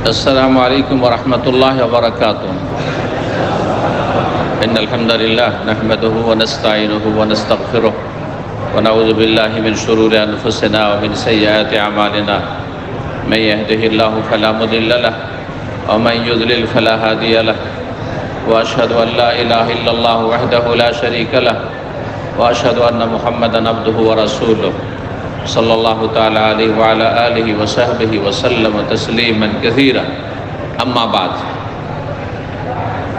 السلام عليكم ورحمة الله وبركاته. إن الحمد لله نحمده ونستعينه ونستغفره ونعوذ بالله من شرور أنفسنا ومن سيئات أعمالنا. من يهده الله فلا مضل له ومن يضلل فلا هادي له. وأشهد أن لا إله إلا الله وحده لا شريك له وأشهد أن محمدا عبده ورسوله صلى الله تعالى عليه وعلى آله وصحبه وسلم تسليما كثيرا. أما بعد،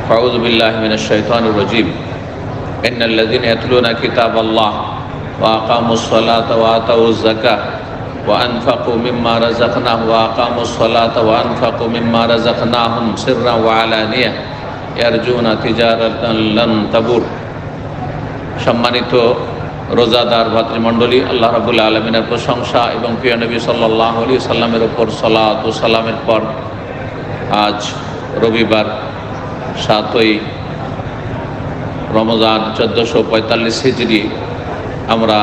فأعوذ بالله من الشيطان الرجيم. إن الذين يتلون كتاب الله وأقاموا الصلاة وآتوا الزكاة وأنفقوا مما رزقناهم وأقاموا الصلاة وأنفقوا مما رزقناهم سرا وعلانية يرجون تجارة لن تبور. সম্মানিত রোজাদার ভাতৃমণ্ডলী, আল্লাহ রাব্বুল আলামিনের প্রশংসা এবং প্রিয় নবী সাল্লাল্লাহু আলাইহি সাল্লামের উপর সালাত ও সালামের পর আজ রবিবার 7ই রমজান 1445 হিজরি আমরা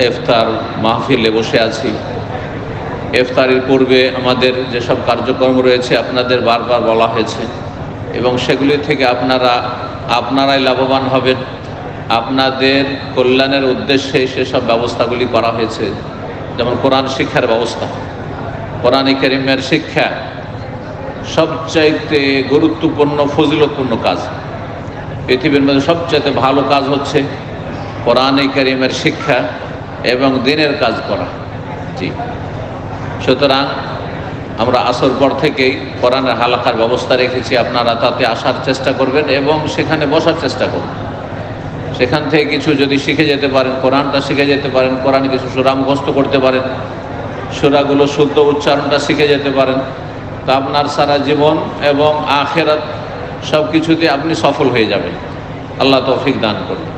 ইফতার মাহফিলে বসে আছি। ইফতারের পূর্বে আমাদের যেসব কার্যক্রম রয়েছে আপনাদের বারবার বলা হয়েছে এবং সেগুলি থেকে আপনারাই লাভবান হবেন। আপনাদের কল্যাণের উদ্দেশ্যে সেসব ব্যবস্থাগুলি করা হয়েছে, যেমন কোরআন শিক্ষার ব্যবস্থা। কোরআনে কারীমের শিক্ষা সবচাইতে গুরুত্বপূর্ণ ফজিলতপূর্ণ কাজ। পৃথিবীর মধ্যে সবচাইতে ভালো কাজ হচ্ছে কোরআনে কারীমের শিক্ষা এবং দ্বীনের কাজ করা। জি, সুতরাং আমরা আসর পর থেকেই কোরআনের হালাকার ব্যবস্থা রেখেছি। আপনারা তাতে আসার চেষ্টা করবেন এবং সেখানে বসার চেষ্টা করবেন। সেখান থেকে কিছু যদি শিখে যেতে পারেন, কোরআনটা শিখে যেতে পারেন, কোরআনে কিছু সূরা মুখস্থ করতে পারেন, সূরাগুলো শুদ্ধ উচ্চারণটা শিখে যেতে পারেন, তা আপনার সারা জীবন এবং আখিরাত সব কিছুতে আপনি সফল হয়ে যাবেন। আল্লাহ তৌফিক দান করুন।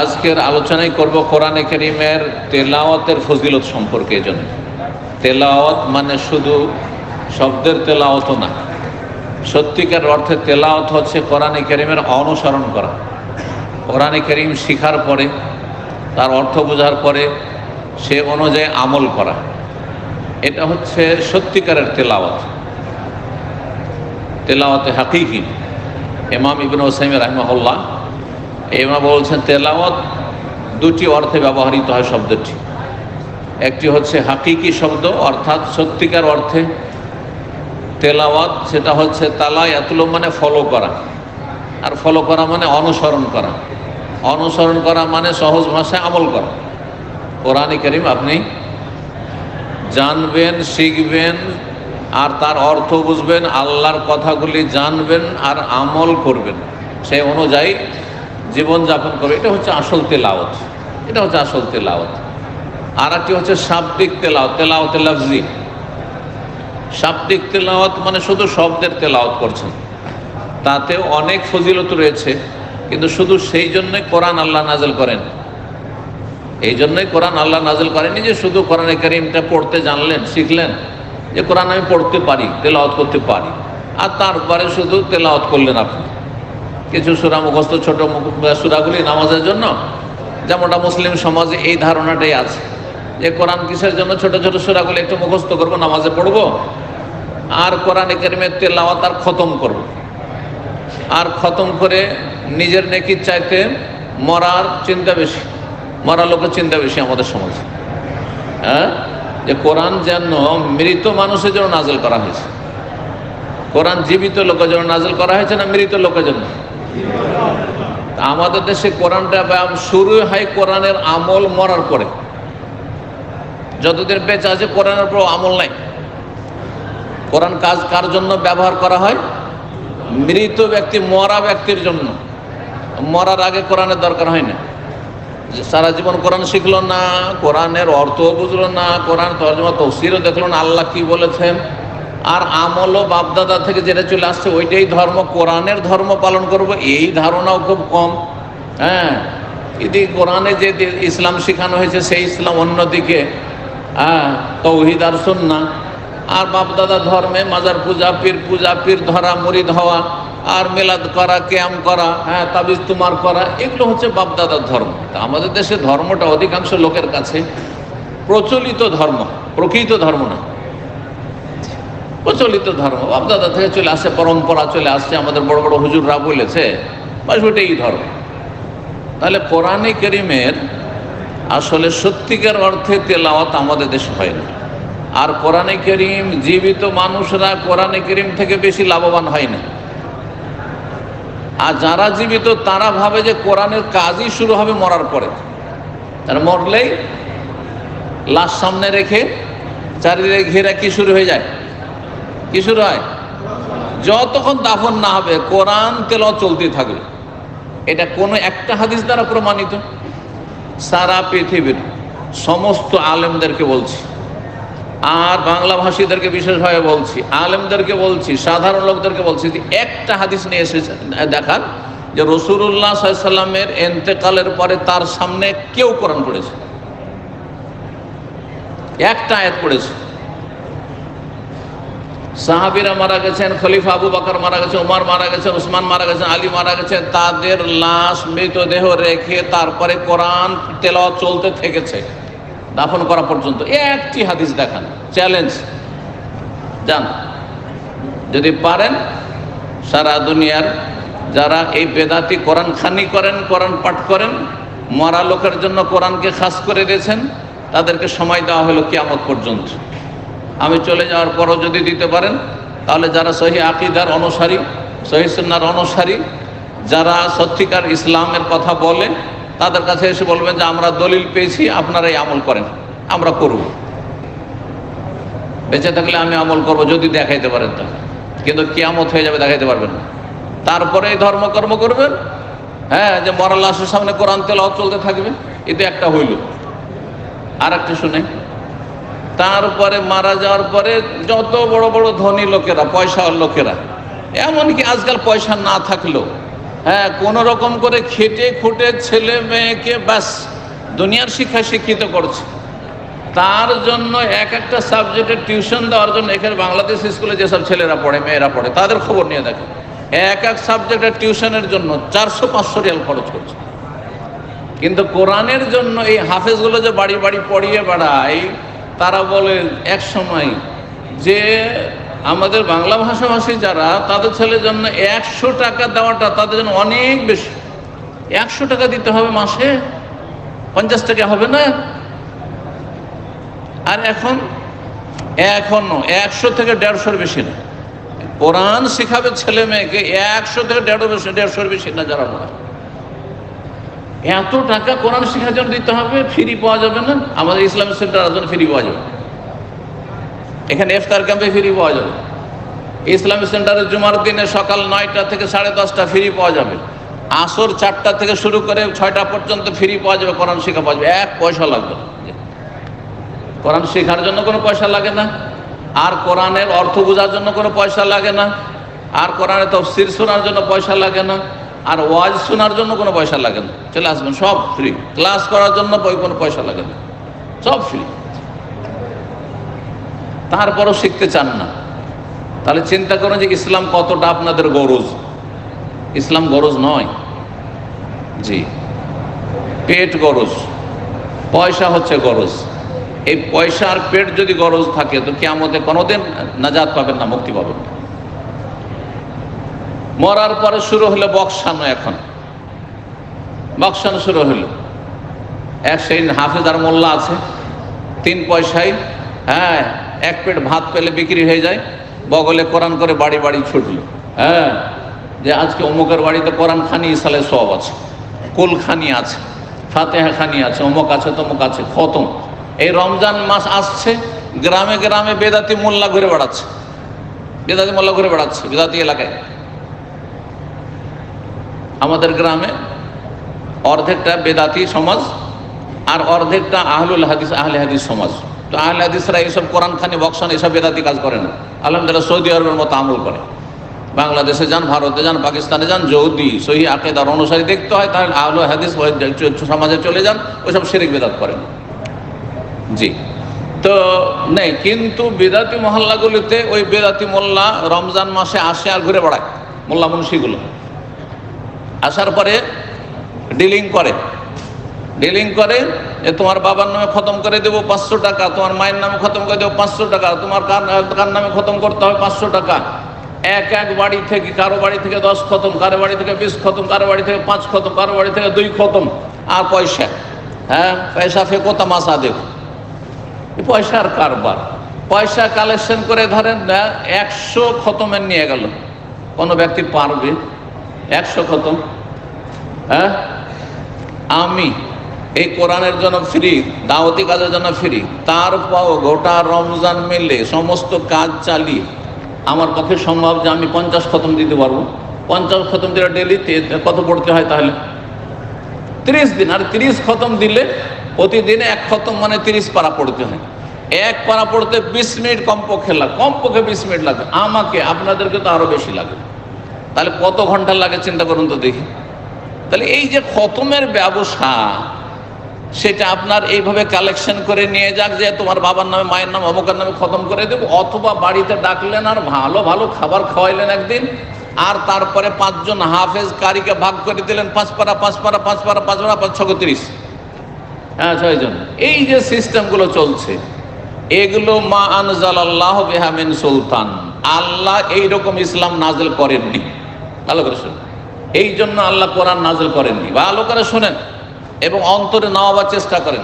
আজকের আলোচনাই করব কোরআনে কারীমের তেলাওয়াতের ফজিলত সম্পর্কে। এজন্য তেলাওয়াত মানে শুধু শব্দের তেলাওয়াত না, সত্যিকার অর্থে তেলাওয়াত হচ্ছে কোরআনে কারীমের অনুসরণ করা। কোরআনে কারীম শিখার পরে, তার অর্থ বোঝার পরে সে অনুযায়ী আমল করা, এটা হচ্ছে সত্যিকারের তেলাওয়াত। তেলাওয়াতে হাকিকি। ইমাম ইবনে উসাইমিন রাহিমাহুল্লাহ ইমাম বলছেন তেলাওয়াত দুটি অর্থে ব্যবহৃত হয় শব্দটি। একটি হচ্ছে হাকিকি শব্দ, অর্থাৎ সত্যিকার অর্থে তেলাওয়াত, সেটা হচ্ছে তালা ইয়াতলু মানে ফলো করা, আর ফলো করা মানে অনুসরণ করা। অনুসরণ করা মানে সহজ ভাষায় আমল করা। কোরআনে কারীম আপনি জানবেন, শিখবেন, আর তার অর্থ বুঝবেন, আল্লাহর কথাগুলি জানবেন আর আমল করবেন, সেই অনুযায়ী জীবনযাপন করবেন। এটা হচ্ছে আসল তেলাওয়াত। এটা হচ্ছে আসল তেলাওয়াত। আর একটি হচ্ছে শাব্দিক তেলাওয়াত, তেলাওয়াতে লফজি। শাব্দিক তেলাওয়াত মানে শুধু শব্দের তেলাওয়াত করছেন, তাতেও অনেক ফজিলত রয়েছে, কিন্তু শুধু সেই জন্যই কোরআন আল্লাহ নাযিল করেন। এই জন্যই কোরআন আল্লাহ নাযিল করেনি যে শুধু কোরআনে কারীমটা পড়তে জানলেন, শিখলেন, যে কোরআন আমি পড়তে পারি, তেলাওয়াত করতে পারি, আর তারপরে শুধু তেলাওয়াত করলেন। আপনি কিছু সূরা মুখস্থ, ছোট সূরাগুলি নামাজের জন্য, যেমনটা মুসলিম সমাজে এই ধারণাটাই আছে যে কোরআন কিসের জন্য ছোট ছোট সূরাগুলি একটু মুখস্থ করবো, নামাজে পড়বো, আর কোরআনে কারীমের তেলাওয়াত আর খতম করব। আর খতম করে নিজের নেকির চাইতে মরার চিন্তা বেশি, মরা লোকের চিন্তা বেশি আমাদের সমাজে। হ্যাঁ, যে কোরআন যেন মৃত মানুষের জন্য নাযিল করা হয়েছে। কোরআন জীবিত লোকের জন্য নাযিল করা হয়েছে না মৃত লোকের জন্য? আমাদের দেশে কোরআনটা শুরু হয় কোরআনের আমল মরার পরে। যতদিন বেঁচে আছে কোরআনের উপর আমল নাই। কোরআন কাজ কার জন্য ব্যবহার করা হয়? মৃত ব্যক্তি, মরা ব্যক্তির জন্য। মরার আগে কোরআনের দরকার হয় না। সারা জীবন কোরআন শিখলো না, কোরআনের অর্থ বুঝলো না, কোরআন তরজমা তাফসীরও দেখলো না, আল্লাহ কি বলেছেন, আর আমলও বাপদাদা থেকে যেটা চলে আসছে ওইটাই ধর্ম, কোরআনের ধর্ম পালন করব, এই ধারণাও খুব কম। হ্যাঁ, এদিকে কোরআনে যে ইসলাম শেখানো হয়েছে সেই ইসলাম, অন্যদিকে তাওহীদ আর সুন্নাহ। আর বাপদাদা ধর্মে মাজার পূজা, পীর পূজা, পীর ধরা, মুরিদ হওয়া, আর মিলাদ করা, কিয়াম করা, তাবিজ তুমার করা, এগুলো হচ্ছে বাপদাদার ধর্ম। তা আমাদের দেশে ধর্মটা অধিকাংশ লোকের কাছে প্রচলিত ধর্ম, প্রকৃত ধর্ম না। প্রচলিত ধর্ম, বাপদাদা থেকে চলে আসছে, পরম্পরা চলে আসছে, আমাদের বড় বড় হুজুররা বলেছে, বাস ওইটাই ধর্ম। তাহলে কোরআনে কারীমের আসলে সত্যিকার অর্থে তেলাওয়াত আমাদের দেশে হয় না। আর কোরআনে কারীম জীবিত মানুষরা কোরআনে কারীম থেকে বেশি লাভবান হয় না। আর যারা জীবিত তারা ভাবে যে কোরআনের কাজই শুরু হবে মরার পরে। তারা মরলেই লাশ সামনে রেখে চারিদিকে ঘেরা কি শুরু হয়ে যায়, কি শুরু হয়? যতক্ষণ দাফন না হবে কোরআন তেলাওয়াত চলতে থাকবে। এটা কোনো একটা হাদিস দ্বারা প্রমাণিত? সারা পৃথিবীর সমস্ত আলেমদেরকে বলছি, আর বাংলা ভাষীদেরকে বিশেষভাবে বলছি, আলেমদেরকে বলছি, সাধারণ লোকদেরকে বলছি, একটা হাদিস নিয়ে এসেছে দেখান যে রাসূলুল্লাহ সাল্লাল্লাহু আলাইহি ওয়াসাল্লামের ইন্তেকালের পরে তার সামনে কেউ কোরআন পড়েছে, একটা আয়াত পড়েছে। সাহাবীরা মারা গেছেন, খলিফা আবু বকর মারা গেছেন, ওমর মারা গেছেন, উসমান মারা গেছেন, আলী মারা গেছেন, তাদের লাশ মৃতদেহ রেখে তারপরে কোরআন তেলাওয়াত চলতে থেকেছে দাফন করা পর্যন্ত। একটি হাদিস দেখান, চ্যালেঞ্জ। যান, যদি পারেন সারা দুনিয়ার যারা এই বেদাতি কোরআন খানি করেন, কোরআন পাঠ করেন, মরা লোকের জন্য কোরআনকে খাস করে দিয়েছেন, তাদেরকে সময় দেওয়া হলো কিয়ামত পর্যন্ত। আমি চলে যাওয়ার পরও যদি দিতে পারেন, তাহলে যারা সহি আকীদার অনুসারী, সহি সুন্নাহর অনুসারী, যারা সত্যিকার ইসলামের কথা বলে, তাদের কাছে এসে বলবেন যে আমরা দলিল পেয়েছি, আপনারা এই আমল করেন, আমরা করব। বেঁচে থাকলে আমি আমল করব যদি দেখাইতে পারেন তা, কিন্তু কিয়ামত হয়ে যাবে দেখাইতে পারবেন না। তারপরে এই ধর্মকর্ম করবেন, হ্যাঁ, যে মরা লাশের সামনে কোরআন তেলাওয়াত চলতে থাকবে। এতে একটা হইল। আর একটা শুনে, তারপরে মারা যাওয়ার পরে যত বড় বড় ধনী লোকেরা, পয়সার লোকেরা, এমনকি আজকাল পয়সা না থাকলেও হ্যাঁ কোনো রকম করে খেটে খুঁটে ছেলে মেয়েকে ব্যাস দুনিয়ার শিক্ষা শিক্ষিত করছে, তার জন্য এক একটা সাবজেক্টের টিউশন দেওয়ার জন্য এখানে বাংলাদেশ স্কুলে যেসব ছেলেরা পড়ে, মেয়েরা পড়ে, তাদের খবর নিয়ে দেখে, এক এক সাবজেক্টের টিউশনের জন্য 400-500 রিয়াল খরচ করছে। কিন্তু কোরআনের জন্য এই হাফেজগুলো যে বাড়ি বাড়ি পড়িয়ে বেড়ায়, তারা বলে এক সময় যে আমাদের বাংলা ভাষাভাষী যারা, তাদের ছেলের জন্য 100 টাকা দেওয়াটা তাদের জন্য অনেক বেশি। 100 টাকা দিতে হবে মাসে, 50 টাকা হবে না। আর এখনো 100 থেকে 150-এর বেশি না। কোরআন শেখাবে ছেলে মেয়েকে 100 থেকে 150-এর বেশি না যারা পড়ে। এত টাকা কোরআন শেখার জন্য দিতে হবে, ফ্রি পাওয়া যাবে না। আমাদের ইসলামিক সেন্টার জন্য ফ্রি পাওয়া যাবে, এখানে ইফতার ক্যাম্পে ফ্রি পাওয়া যাবে। ইসলামিক সেন্টারে জুমার দিনে সকাল 9টা থেকে 10:30 ফ্রি পাওয়া যাবে, আসর 4টা থেকে শুরু করে 6টা পর্যন্ত ফ্রি পাওয়া যাবে, কোরআন শেখা পাওয়া যাবে, 1 পয়সা লাগবে না। কোরআন শেখার জন্য কোনো পয়সা লাগে না, আর কোরআনের অর্থ বোঝার জন্য কোনো পয়সা লাগে না, আর কোরআনের তাফসীর শোনার জন্য পয়সা লাগে না, আর ওয়াজ শোনার জন্য কোনো পয়সা লাগে না। চলে আসবেন, সব ফ্রি। ক্লাস করার জন্য কোনো পয়সা লাগে না, সব ফ্রি। তারপরও শিখতে চান না, তাহলে চিন্তা করেন যে ইসলাম কতটা আপনাদের গরজ। ইসলাম গরজ নয়, জি, পেট গরজ, পয়সা হচ্ছে গরজ। এই পয়সা আর পেট যদি গরজ থাকে তো কিয়ামতে কোনোদিন নাজাত পাবেন না, মুক্তি পাবেন না। মরার পরে শুরু হলো বক্সানো। এখন বক্সানো শুরু হলো। এক সেই হাফেজ আর মোল্লা আছে, 3 পয়সায় হ্যাঁ 1 প্লেট ভাত পেলে বিক্রি হয়ে যায়, বগলে কোরআন করে বাড়ি বাড়ি ছুটলো। হ্যাঁ, যে আজকে অমুকের বাড়িতে কোরআন খানি ইসালে সব আছে, কুল খানি আছে, ফাতেহা খানি আছে, অমুক আছে, তমুক আছে, খতম। এই রমজান মাস আসছে, গ্রামে গ্রামে বেদাতি মোল্লা ঘুরে বেড়াচ্ছে, বেদাতি মোল্লা ঘুরে বেড়াচ্ছে বেদাতি এলাকায়। আমাদের গ্রামে অর্ধেকটা বেদাতি সমাজ আর অর্ধেকটা আহলুল হাদিস, আহলে হাদিস সমাজ। তো আহলে হাদিসরা এইসব কোরআন খানি বক্সান এসব বেদাতি কাজ করে না, আলহামদুলিল্লাহ সৌদি আরবের মতো আমল করে। বাংলাদেশে যান, ভারতে যান, পাকিস্তানে যান, যদি সহি আকীদার অনুসারী দেখতে হয় তাহলে আহলে হাদিস সমাজে চলে যান, ওইসব শিরক বেদাত করেন। জি, তো নেই। কিন্তু বেদাতি মহল্লাগুলিতে ওই বেদাতি মোল্লা রমজান মাসে আসে আর ঘুরে বেড়ায়, মোল্লা মুন্সিগুলো আসার পরে ডিলিং করে, ডিলিং করে যে তোমার বাবার নামে খতম করে দেবো 500 টাকা, তোমার মায়ের নামে খতম করে দেবো 500 টাকা, তোমার কার নামে খতম করতে হবে 500 টাকা। এক এক বাড়ি থেকে, কারো বাড়ি থেকে 10 খতম, কারো বাড়ি থেকে 20 খতম, কারো বাড়ি থেকে 5 খতম, কারো বাড়ি থেকে 2 খতম। আর পয়সা, হ্যাঁ, পয়সা ফেকো তামাশা দেখো, পয়সার কারবার। পয়সা কালেকশন করে ধরেন 100 খতমের নিয়ে গেল। কোনো ব্যক্তি পারবে 100 খতম? হ্যাঁ, আমি এই কোরআনের জন্য ফ্রি, দাওয়াতি কাজের জন্য ফ্রি, তারপর গোটা রমজান মিলে সমস্ত কাজ চালিয়ে আমার পক্ষে সম্ভব যে আমি 50 খতম দিতে পারবো? 50 খতম দিলে ডেলিতে কত পড়তে হয় তাহলে? 30 দিন। আর 30 খতম দিলে প্রতিদিনে 1 খতম মানে 30 পারা পড়তে হয়। 1 পারা পড়তে 20 মিনিট কমপক্ষে লাগে, কমপক্ষে 20 মিনিট লাগে। আমাকে, আপনাদেরকে তো আরো বেশি লাগে। তাহলে কত ঘন্টা লাগে চিন্তা করুন তো দেখি। তাহলে এই যে খতমের ব্যবসা, সেটা আপনার এইভাবে কালেকশন করে নিয়ে যাক যে তোমার বাবার নামে, মায়ের নামে, অমুকের নামে খতম করে দেবো, অথবা বাড়িতে ডাকলেন আর ভালো ভালো খাবার খাওয়াইলেন একদিন, আর তারপরে 5 জন হাফেজ কারিকে ভাগ করে দিলেন 5 পারা 5 পারা 5 পারা 5 পারা 5 6 30, হ্যাঁ 6 জন। এই যে সিস্টেমগুলো চলছে, এগুলো মা আনজালাল্লাহু বিহা মিন সুলতান, আল্লাহ এইরকম ইসলাম নাজিল করেননি। ভালো করে শুনুন, এই জন্য আল্লাহ কোরআন নাজিল করেননি। ভালো করে শোনেন এবং অন্তরে নেওয়ার চেষ্টা করেন।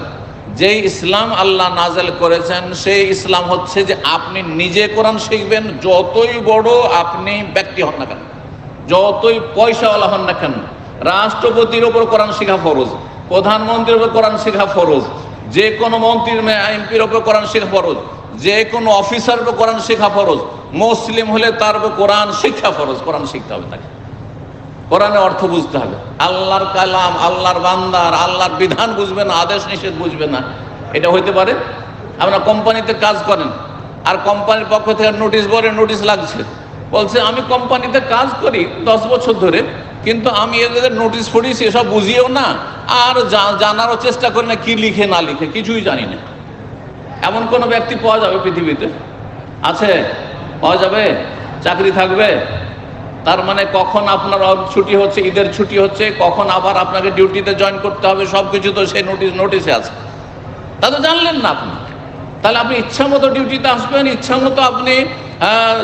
যেই ইসলাম আল্লাহ নাজিল করেছেন সেই ইসলাম হচ্ছে যে আপনি নিজে কোরআন শিখবেন, যতই বড় আপনি ব্যক্তি হন না কেন, যতই পয়সাওয়ালা হন না কেন। রাষ্ট্রপতির ওপর কোরআন শেখা ফরজ, প্রধানমন্ত্রীর ওপর কোরআন শেখা ফরজ, যে কোনো মন্ত্রীর এমপির ওপর কোরআন শেখা ফরজ, যে কোনো অফিসারের ওপর কোরআন শেখা ফরজ। মুসলিম হলে তার উপর কোরআন শিক্ষা ফরজ, কোরআন শিখতে হবে তাকে, কোরআনের অর্থ বুঝতে হবে। আল্লাহর কালাম, আল্লাহর বান্দার, আল্লাহর বিধান বুঝবে না, আদেশ নিষেধ বুঝবে না, এটা হইতে পারে? আপনারা কোম্পানিতে কাজ করেন আর কোম্পানির পক্ষ থেকে নোটিশ বলে, নোটিশ লাগছে, বলছে আমি কোম্পানিতে কাজ করি 10 বছর ধরে, কিন্তু আমি এদের নোটিশ পড়িয়েছি এসব বুঝিও না, আর জানারও চেষ্টা করি না কি লিখে না লিখে, কিছুই জানি না। এমন কোনো ব্যক্তি পাওয়া যাবে পৃথিবীতে? আছে? পাওয়া যাবে? চাকরি থাকবে? তার মানে কখন আপনার ছুটি হচ্ছে, ঈদের ছুটি হচ্ছে, কখন আবার আপনাকে ডিউটিতে জয়েন করতে হবে, সব কিছু তো সেই নোটিশে আছে। তা তো জানলেন না আপনি। তাহলে আপনি ইচ্ছা মতো ডিউটিতে আসবেন, ইচ্ছা মতো আপনি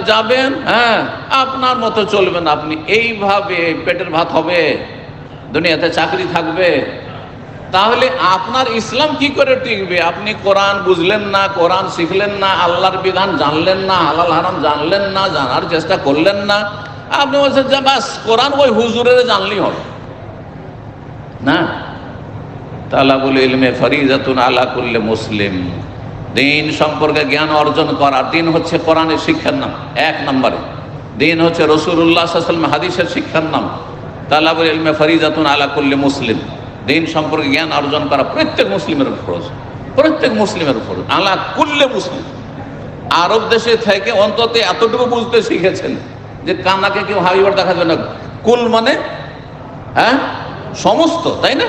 যাবেন, হ্যাঁ, আপনার মতো চলবেন। আপনি এইভাবে পেটের ভাত হবে, দুনিয়াতে চাকরি থাকবে? তাহলে আপনার ইসলাম কি করে টিকবে? আপনি কোরআন বুঝলেন না, কোরআন শিখলেন না, আল্লাহর বিধান জানলেন না, হালাল হারাম জানলেন না, জানার চেষ্টা করলেন না। আপনি বলছেন যে বাস কোরআন ওই হুজুরের জানলেই হবে না। তালাবুল ইলমে ফরিজাতুন আলা কুল্লি মুসলিম, দিন সম্পর্কে জ্ঞান অর্জন করা। দিন হচ্ছে কোরআনের শিক্ষার নাম 1 নম্বরে, দিন হচ্ছে রাসূলুল্লাহ সাল্লাল্লাহু আলাইহি ওয়াসাল্লাম হাদিসের শিক্ষার নাম। তালাবুল ইলমে ফরিজাতুন আলা কুল্লি মুসলিম, দিন সম্পর্কে জ্ঞান অর্জন করা প্রত্যেক মুসলিমের ফরজ, প্রত্যেক মুসলিমের ফরজ, আলা কুল্লি মুসলিম। আরব দেশে থেকে অন্তত এতটুকু বুঝতে শিখেছেন যে কানাকে কেউ হাবিবার দেখাবে না। কুল মানে হ্যাঁ সমস্ত, তাই না?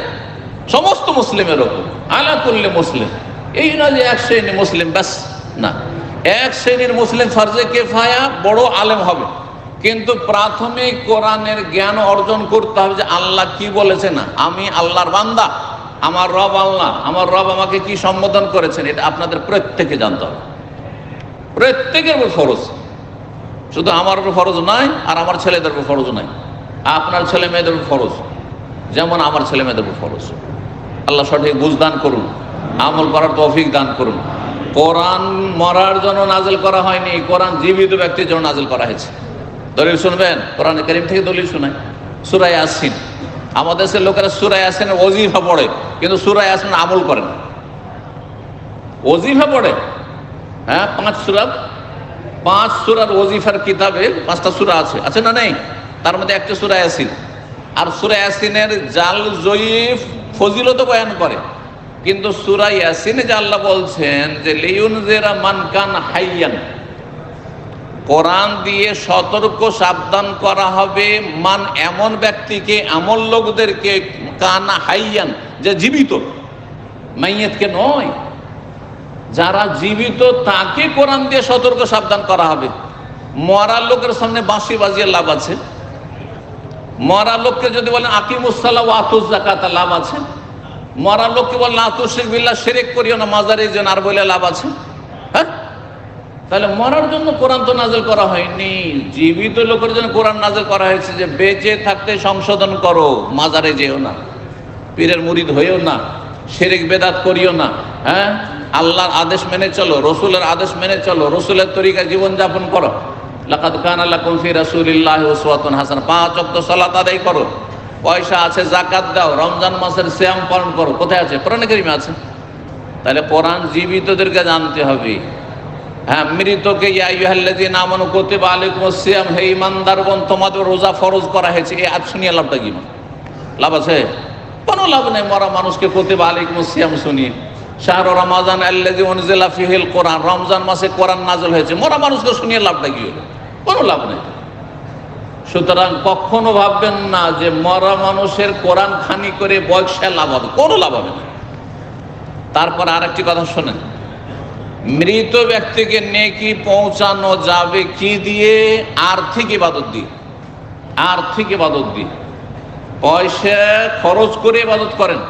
সমস্ত মুসলিমের ওপর আলা কুল্লি মুসলিম। এই না যে 1 শ্রেণীর মুসলিম, ব্যাস না। 1 শ্রেণীর মুসলিম ফরজে কিফায়া, বড় আলেম হবে, কিন্তু প্রাথমিক কোরআনের জ্ঞান অর্জন করতে হবে যে আল্লাহ কি বলেছেন, আমি আল্লাহর বান্দা, আমার রব আল্লাহ, আমার রব আমাকে কি সম্বোধন করেছেন, এটা আপনাদের প্রত্যেকে জানতে হবে। প্রত্যেকের উপর ফরজ, শুধু আমার উপর ফরজ নয়, আর আমার ছেলেদের উপর ফরজ নয়, আপনার ছেলে মেয়েদের উপর ফরজ, যেমন আমার ছেলে মেয়েদের উপর ফরজ। আল্লাহ সঠিক বুঝ দান করুন, আমল করার তৌফিক দান করুন। কোরআন মরার জন্য নাজিল করা হয়নি, কোরআন জীবিত ব্যক্তির জন্য নাজিল করা হয়েছে। দলিল শুনবেন? কোরআনে কারীম থেকে দলিল শোনায়। সূরা ইয়াসিন, আমাদের দেশের লোকেরা সূরা ইয়াসিনের ওজিফা পড়ে, কিন্তু সূরা ইয়াসিন আমল করে না। ওজিফা পড়ে, হ্যাঁ, 5 সূরার ওজিফার কিতাবে 5টা সূরা আছে না নেই? তার মধ্যে একটা সূরা ইয়াসিন। আর সূরা ইয়াসিনের জাল জয়ীফ ফজিলত বয়ান করে, কিন্তু সূরা ইয়াসিনে যে আল্লাহ বলছেন যে লিউনজিরা মান কান হাইয়ান, কোরআন দিয়ে সতর্ক সাবধান করা হবে মান, এমন ব্যক্তিকে, এমন লোকদেরকে, কানা হাইয়ান, যে জীবিত, মাইয়াতকে নয়, যারা জীবিত তাকে কোরআন দিয়ে সতর্ক সাবধান করা হবে। মরা লোকের সামনে বাঁশি বাজিয়ে লাভ আছে? মরা লোককে যদি বলেন আকিমুস সালাহ ওয়া আতুজ যাকাত, লাভ আছে? মরা লোককে বল না তুশরিক বিল্লাহ, শিরক করিও না, মাজারে যেন, আর বলে লাভ আছে? হ্যাঁ, তাহলে মরার জন্য কোরআন তো নাযিল করা হয়নি, জীবিত লোকের জন্য কোরআন নাযিল করা হয়েছে যে বেঁচে থাকতে সংশোধন করো, মাজারে যেও না, পীরের মুরিদ হইও না, শিরক বেদাত করিও না। হ্যাঁ, আল্লাহর আদেশ মেনে চলো, রসুলের আদেশ মেনে চলো, রসুলের তরিকায় জীবনযাপন করো। লাকাদ কানা লাকুম ফি রাসূলিল্লাহি উসওয়াতুন হাসানাহ, 5 ওয়াক্ত সালাত আদায় করো, পয়সা আছে জাকাত দাও, রমজান মাসের সিয়াম পালন করো। কোথায় আছে? কোরআনে কারিমে আছে। তাহলে কোরআন জীবিতদেরকে জানতে হবে। হ্যাঁ, মৃতকে ইয়া আইয়ুহাল্লাযীনা আমানু কুতিবা আলাইকুমুস সিয়াম, হে ঈমানদারগণ তোমাদের রোজা ফরজ করা হয়েছে। এই আয়াত শুনিয়ে লাভটা কি? লাভ আছে? কোনো লাভ নেই। মরা মানুষকে কুতিবা আলাইকুমুস সিয়াম শুনিয়ে, শাহরু রমাজান আল্লাযী উনজিলা ফীহিল কোরআন, রমজান মাসে কোরআন নাযিল হয়েছে, মরা মানুষকে শুনিয়ে লাভটা কি হলো? কোনো লাভ নেই। সুতরাং কখনো ভাববেন না যে মরা মানুষের কোরআন খানি করে বয়সে লাভ হবে, কোনো লাভ হবে না। তারপর আরেকটি কথা শোনেন, মৃত ব্যক্তিকে নেকি পৌঁছানো যাবে কি দিয়ে? আর্থিক ইবাদত দিয়ে। আর্থিক ইবাদত দিয়ে, পয়সা খরচ করে ইবাদত করেন,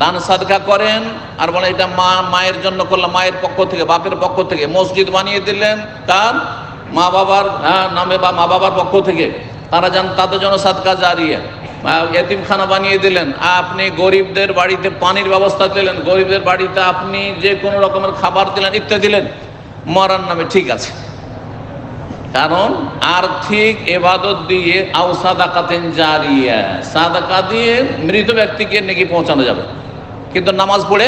দান সাদকা করেন, আর বলে এটা মায়ের জন্য করলাম, মায়ের পক্ষ থেকে, বাপের পক্ষ থেকে মসজিদ বানিয়ে দিলেন, তার মা বাবার নামে বা মা বাবার পক্ষ থেকে, তারা যান তাদের জন্য সাদকা জারিয়া। এতিমখানা বানিয়ে দিলেন, আপনি গরিবদের বাড়িতে পানির ব্যবস্থা দিলেন, গরিবদের বাড়িতে আপনি যে কোনো রকমের খাবার দিলেন, ইত্যাদি দিলেন, মরার নামে ঠিক আছে। কারণ আর্থিক ইবাদত দিয়ে, আও সাদাকাতেন জারিয়া, সাদাকা দিয়ে মৃত ব্যক্তিকে নেকি পৌঁছানো যাবে। কিন্তু নামাজ পড়ে,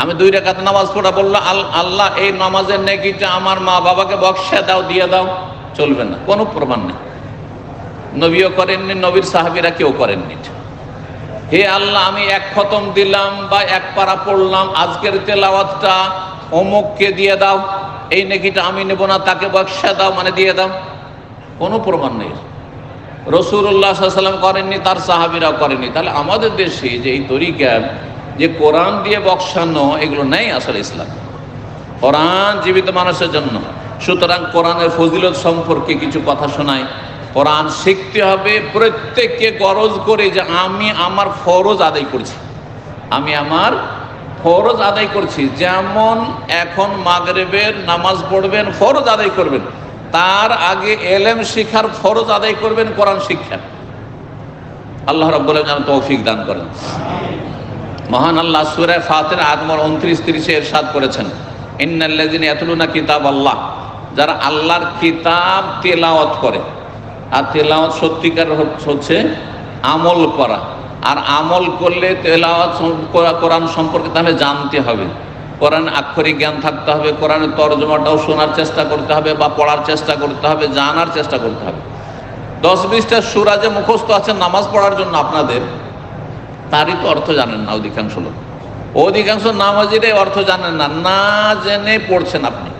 আমি 2 রাকাত নামাজ পড়া বললো আল্লাহ এই নামাজের নেকিটা আমার মা বাবাকে বক্সা দাও, দিয়ে দাও, চলবে না, কোনো প্রমাণ নেই। নবীও করেননি, নবীর সাহাবীরা কেউ করেননি। হে আল্লাহ আমি 1 খতম দিলাম বা 1 পারা পড়লাম, আজকের তেলাওয়াতটা অমুককে দিয়ে দাও, এই নেকিটা আমি নেব না, তাকে বক্সা দাও, মানে দিয়ে দাও, কোনো প্রমাণ নেই। রাসূলুল্লাহ সাল্লাল্লাহু আলাইহি ওয়াসাল্লাম করেননি, তার সাহাবীরাও করেননি। তাহলে আমাদের দেশে যে এই তরিকা, যে কোরআন দিয়ে বক্সানো, এগুলো নেই আসলে ইসলাম। কোরআন জীবিত মানুষের জন্য। সুতরাং কোরআনের ফজিলত সম্পর্কে কিছু কথা শোনায়। কোরআন শিখতে হবে প্রত্যেককে গরজ করে, যে আমি আমার ফরজ আদায় করছি, আমি আমার ফরজ আদায় করছি। যেমন এখন মাগরিবের নামাজ পড়বেন, ফরজ আদায় করবেন, তার আগে এলেম শিখার ফরজ আদায় করবেন, কোরআন শিক্ষা। আল্লাহ রাব্বুল আলামিন যেন তৌফিক দান করেন। মহান আল্লাহ সূরা ফাতির আয়াত নম্বর 29-30 ইরশাদ করেছেন, ইন্নাল্লাযীনা ইয়াতলুনা কিতাবাল্লাহ, যারা আল্লাহর কিতাব তেলাওয়াত করে। আর তেলাওয়াত সত্যিকার হচ্ছে আমল করা, আর আমল করলে তেলাওয়াত কোরআন সম্পর্কে তাহলে জানতে হবে, কোরআন আক্ষরিক জ্ঞান থাকতে হবে, কোরআনের তরজমাটাও শোনার চেষ্টা করতে হবে বা পড়ার চেষ্টা করতে হবে, জানার চেষ্টা করতে হবে। 10-20টা সূরা যে মুখস্থ আছে নামাজ পড়ার জন্য আপনাদের, তারই তো অর্থ জানেন না অধিকাংশ লোক। অধিকাংশ নামাজিরাই অর্থ জানেন না, না জেনে পড়ছেন। আপনি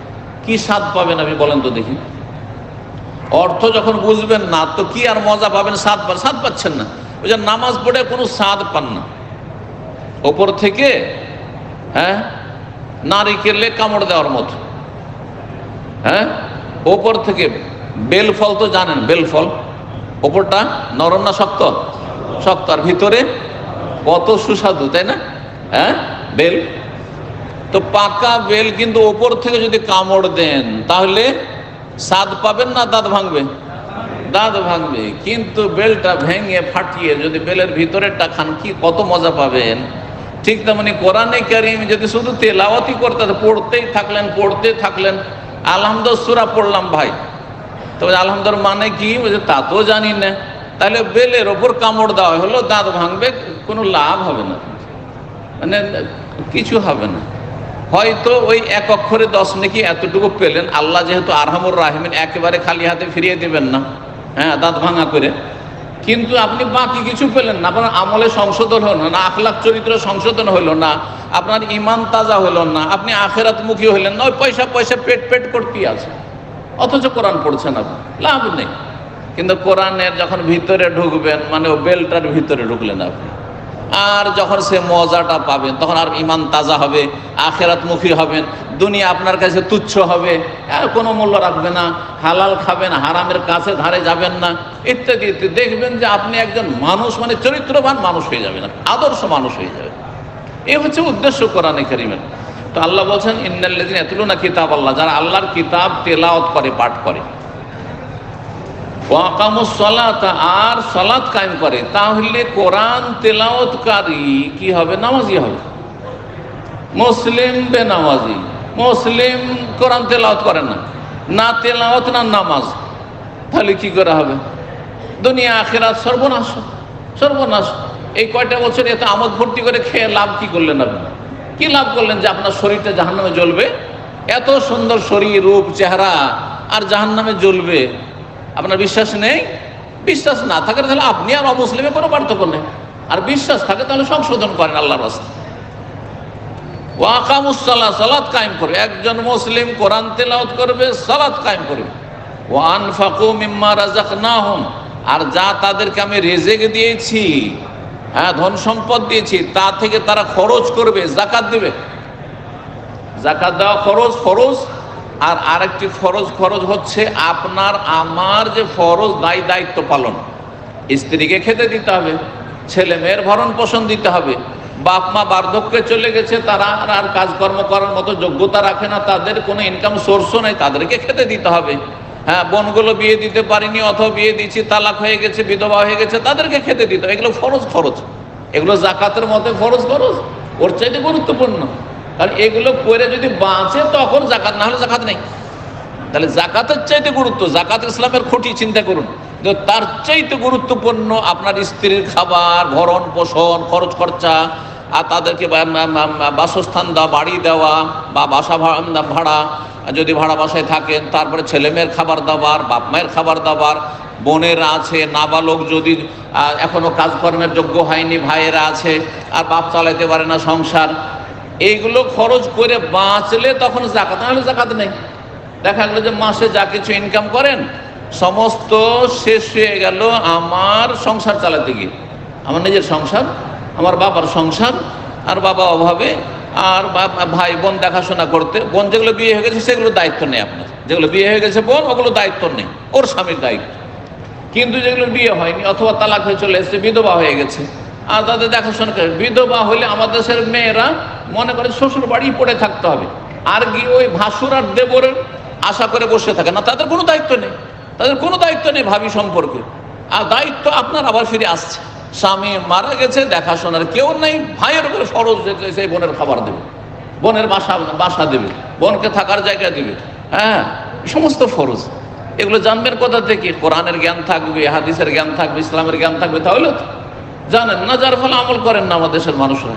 কি স্বাদ পাবেন আপনি বলেন তো দেখি? অর্থ যখন বুঝবেন না, তো কি আর মজা পাবেন? স্বাদ পাচ্ছেন না। ওই যে নামাজ পড়ে কোনো স্বাদ পান না। ওপর থেকে হ্যাঁ নারিকেলে কামড় দেওয়ার মতো, হ্যাঁ ওপর থেকে বেল ফল তো জানেন, বেল ফল ওপরটা নরম না শক্ত? শক্ত, আর ভিতরে কত সুস্বাদু, তাই না? হ্যাঁ বেল তো পাকা বেল, কিন্তু ওপর থেকে যদি কামড় দেন তাহলে স্বাদ পাবেন না দাঁত ভাঙবে? দাঁত ভাঙবে। কিন্তু বেলটা ভেঙে ফাটিয়ে যদি বেলের ভিতরেরটা খান, কি কত মজা পাবেন। ঠিক তেমনি কোরআনে কারীম যদি শুধু তেলাওয়াতই করতে, পড়তে থাকলেন, আলহামদুলিল্লাহ সূরা পড়লাম ভাই, তবে আলহামদুলিল্লাহ মানে কি তা তো জানি না, তাহলে বেলের ওপর কামড় দেওয়া হলো, দাঁত ভাঙবে, কোনো লাভ হবে না, মানে কিছু হবে না। হয়তো ওই 1 অক্ষরে 10 নেকি এতটুকু পেলেন। আল্লাহ যেহেতু আরহামুর রাহিমিন, একেবারে খালি হাতে ফিরিয়ে দিবেন না, হ্যাঁ দাঁত ভাঙা করে, কিন্তু আপনি বাকি কিছু পেলেন না। আপনার আমলে সংশোধন হলো না, আখলাক চরিত্র সংশোধন হলো না, আপনার ইমান তাজা হলো না, আপনি আখেরাতমুখী হলেন না, ওই পয়সা পেট করতেই আছে, অথচ কোরআন পড়ছেন আপনি, লাভ নেই। কিন্তু কোরআনের যখন ভিতরে ঢুকবেন, মানে ও বেলটার ভিতরে ঢুকলেন আপনি, আর যখন সে মজাটা পাবেন তখন আর ইমান তাজা হবে, আখেরাতমুখী হবেন, দুনিয়া আপনার কাছে তুচ্ছ হবে, আর কোনো মূল্য রাখবে না, হালাল খাবেন, হারামের কাছে ধারে যাবেন না, ইত্যাদি ইত্যাদি। দেখবেন যে আপনি একজন মানুষ, মানে চরিত্রবান মানুষ হয়ে যাবেন, আদর্শ মানুষ হয়ে যাবেন। এই হচ্ছে উদ্দেশ্য কোরআনে কারীমের। তো আল্লাহ বলছেন ইন্নাল্লাযীনা ইয়াতলুনা কিতাবাল্লাহ, যারা আল্লাহর কিতাব তেলাওয়াত করে, পাঠ করে, ওয়া আকামুস সালাতা, আর সালাত কায়েম করে, তাহলে কোরআন তেলাওয়াতকারী কি হবে? নামাজি হবে। মুসলিম বেনামাজি, মুসলিম কোরআন তেলাওয়াত করে না, না তেলাওয়াত না নামাজ, তাহলে কি করে হবে? দুনিয়া আখিরাত সর্বনাশ, সর্বনাশ। এই কয়টা বছর এত আমোদ ফুর্তি করে খেয়ে লাভ কি করলেন? আপনি কি লাভ করলেন যে আপনার শরীরটা জাহান্নামে জ্বলবে? এত সুন্দর শরীর, রূপ, চেহারা, আর জাহান্নামে জ্বলবে? আপনার বিশ্বাস নেই? বিশ্বাস না থাকে তাহলে আপনি আর অমুসলিমে কোনো পার্থক্য নেই। আর বিশ্বাস থাকে তাহলে সংশোধন করেন আল্লাহর রাস্তায়। ওয়া আকামুস সালাত, সালাত কায়েম করবে। একজন মুসলিম কোরআন তেলাওয়াত করবে, সালাত কায়েম করবে। ওয়া আনফাকু মিম্মা রাযাকনাহুম, আর যা তাদেরকে আমি রিজিক দিয়েছি, হ্যাঁ, ধন সম্পদ দিয়েছি, তা থেকে তারা খরচ করবে, যাকাত দিবে। যাকাত দেওয়া ফরজ, ফরজ। আর আরেকটি ফরজ, খরচ হচ্ছে আপনার আমার যে ফরজ দায়িত্ব পালন। স্ত্রীকে খেতে দিতে হবে, ছেলে মেয়ের ভরণ পোষণ দিতে হবে, বাপ মা বার্ধক্যে চলে গেছে, তারা আর কাজকর্ম করার মতো যোগ্যতা রাখে না, তাদের কোনো ইনকাম সোর্সও নেই, তাদেরকে খেতে দিতে হবে। হ্যাঁ, বোনগুলো বিয়ে দিতে পারিনি, অথবা বিয়ে দিচ্ছি, তালাক হয়ে গেছে, বিধবা হয়ে গেছে, তাদেরকে খেতে দিতে হবে। এগুলো ফরজ, খরচ। এগুলো জাকাতের মধ্যে ফরজ, খরচ ওর চাইতে গুরুত্বপূর্ণ। কারণ এগুলো করে যদি বাঁচে তখন জাকাত, না হলে জাকাত নেই। তাহলে জাকাতের চাইতে গুরুত্ব, জাকাত ইসলামের খুঁটি, চিন্তা করুন। তার চাইতে গুরুত্বপূর্ণ আপনার স্ত্রীর খাবার, ভরণ পোষণ, খরচ খরচা, আর তাদেরকে বাসস্থান দেওয়া, বাড়ি দেওয়া, বা বাসা ভাড়া যদি ভাড়া বাসায় থাকেন, তারপরে ছেলে মেয়ের খাবার দাবার, বাপ মায়ের খাবার দাবার, বোনেরা আছে, নাবালক যদি এখনো কাজকর্মের যোগ্য হয়নি, ভাইয়েরা আছে, আর বাপ চালাইতে পারে না সংসার, এইগুলো খরচ করে বাঁচলে তখন জাকাত, না হলে জাকাত নেই। দেখা গেল যে মাসে যা কিছু ইনকাম করেন সমস্ত শেষ হয়ে গেল আমার সংসার চালাতে গিয়ে, আমার নিজের সংসার, আমার বাবার সংসার, আর বাবা অভাবে, আর ভাই বোন দেখাশোনা করতে। বোন যেগুলো বিয়ে হয়ে গেছে সেগুলো দায়িত্ব নেই আপনার, যেগুলো বিয়ে হয়ে গেছে বোন, ওগুলো দায়িত্ব নেই, ওর স্বামীর দায়িত্ব। কিন্তু যেগুলো বিয়ে হয়নি, অথবা তালাক হয়ে চলে এসেছে, বিধবা হয়ে গেছে, আর তাদের দেখাশোনা করে। বিধবা হলে আমাদের দেশের মেয়েরা মনে করে শ্বশুর বাড়ি পড়ে থাকতে হবে, আর গিয়ে ওই ভাসুর আর দেবরের আশা করে বসে থাকে না, তাদের কোনো দায়িত্ব নেই, তাদের কোনো দায়িত্ব নেই ভাবি সম্পর্কে। আর দায়িত্ব আপনার আবার ফিরে আসছে, স্বামী মারা গেছে, দেখাশোনার কেউ নেই, ভাইয়ের উপরে ফরজ সেই বোনের খাবার দেবে, বোনের বাসা দেবে, বোনকে থাকার জায়গা দেবে। হ্যাঁ, সমস্ত ফরজ। এগুলো জানবেন কোথা থেকে? কোরআনের জ্ঞান থাকবে, হাদিসের জ্ঞান থাকবে, ইসলামের জ্ঞান থাকবে, তাহলে তো জানেন না, যার ফলে আমল করেন না আমাদের দেশের মানুষরা।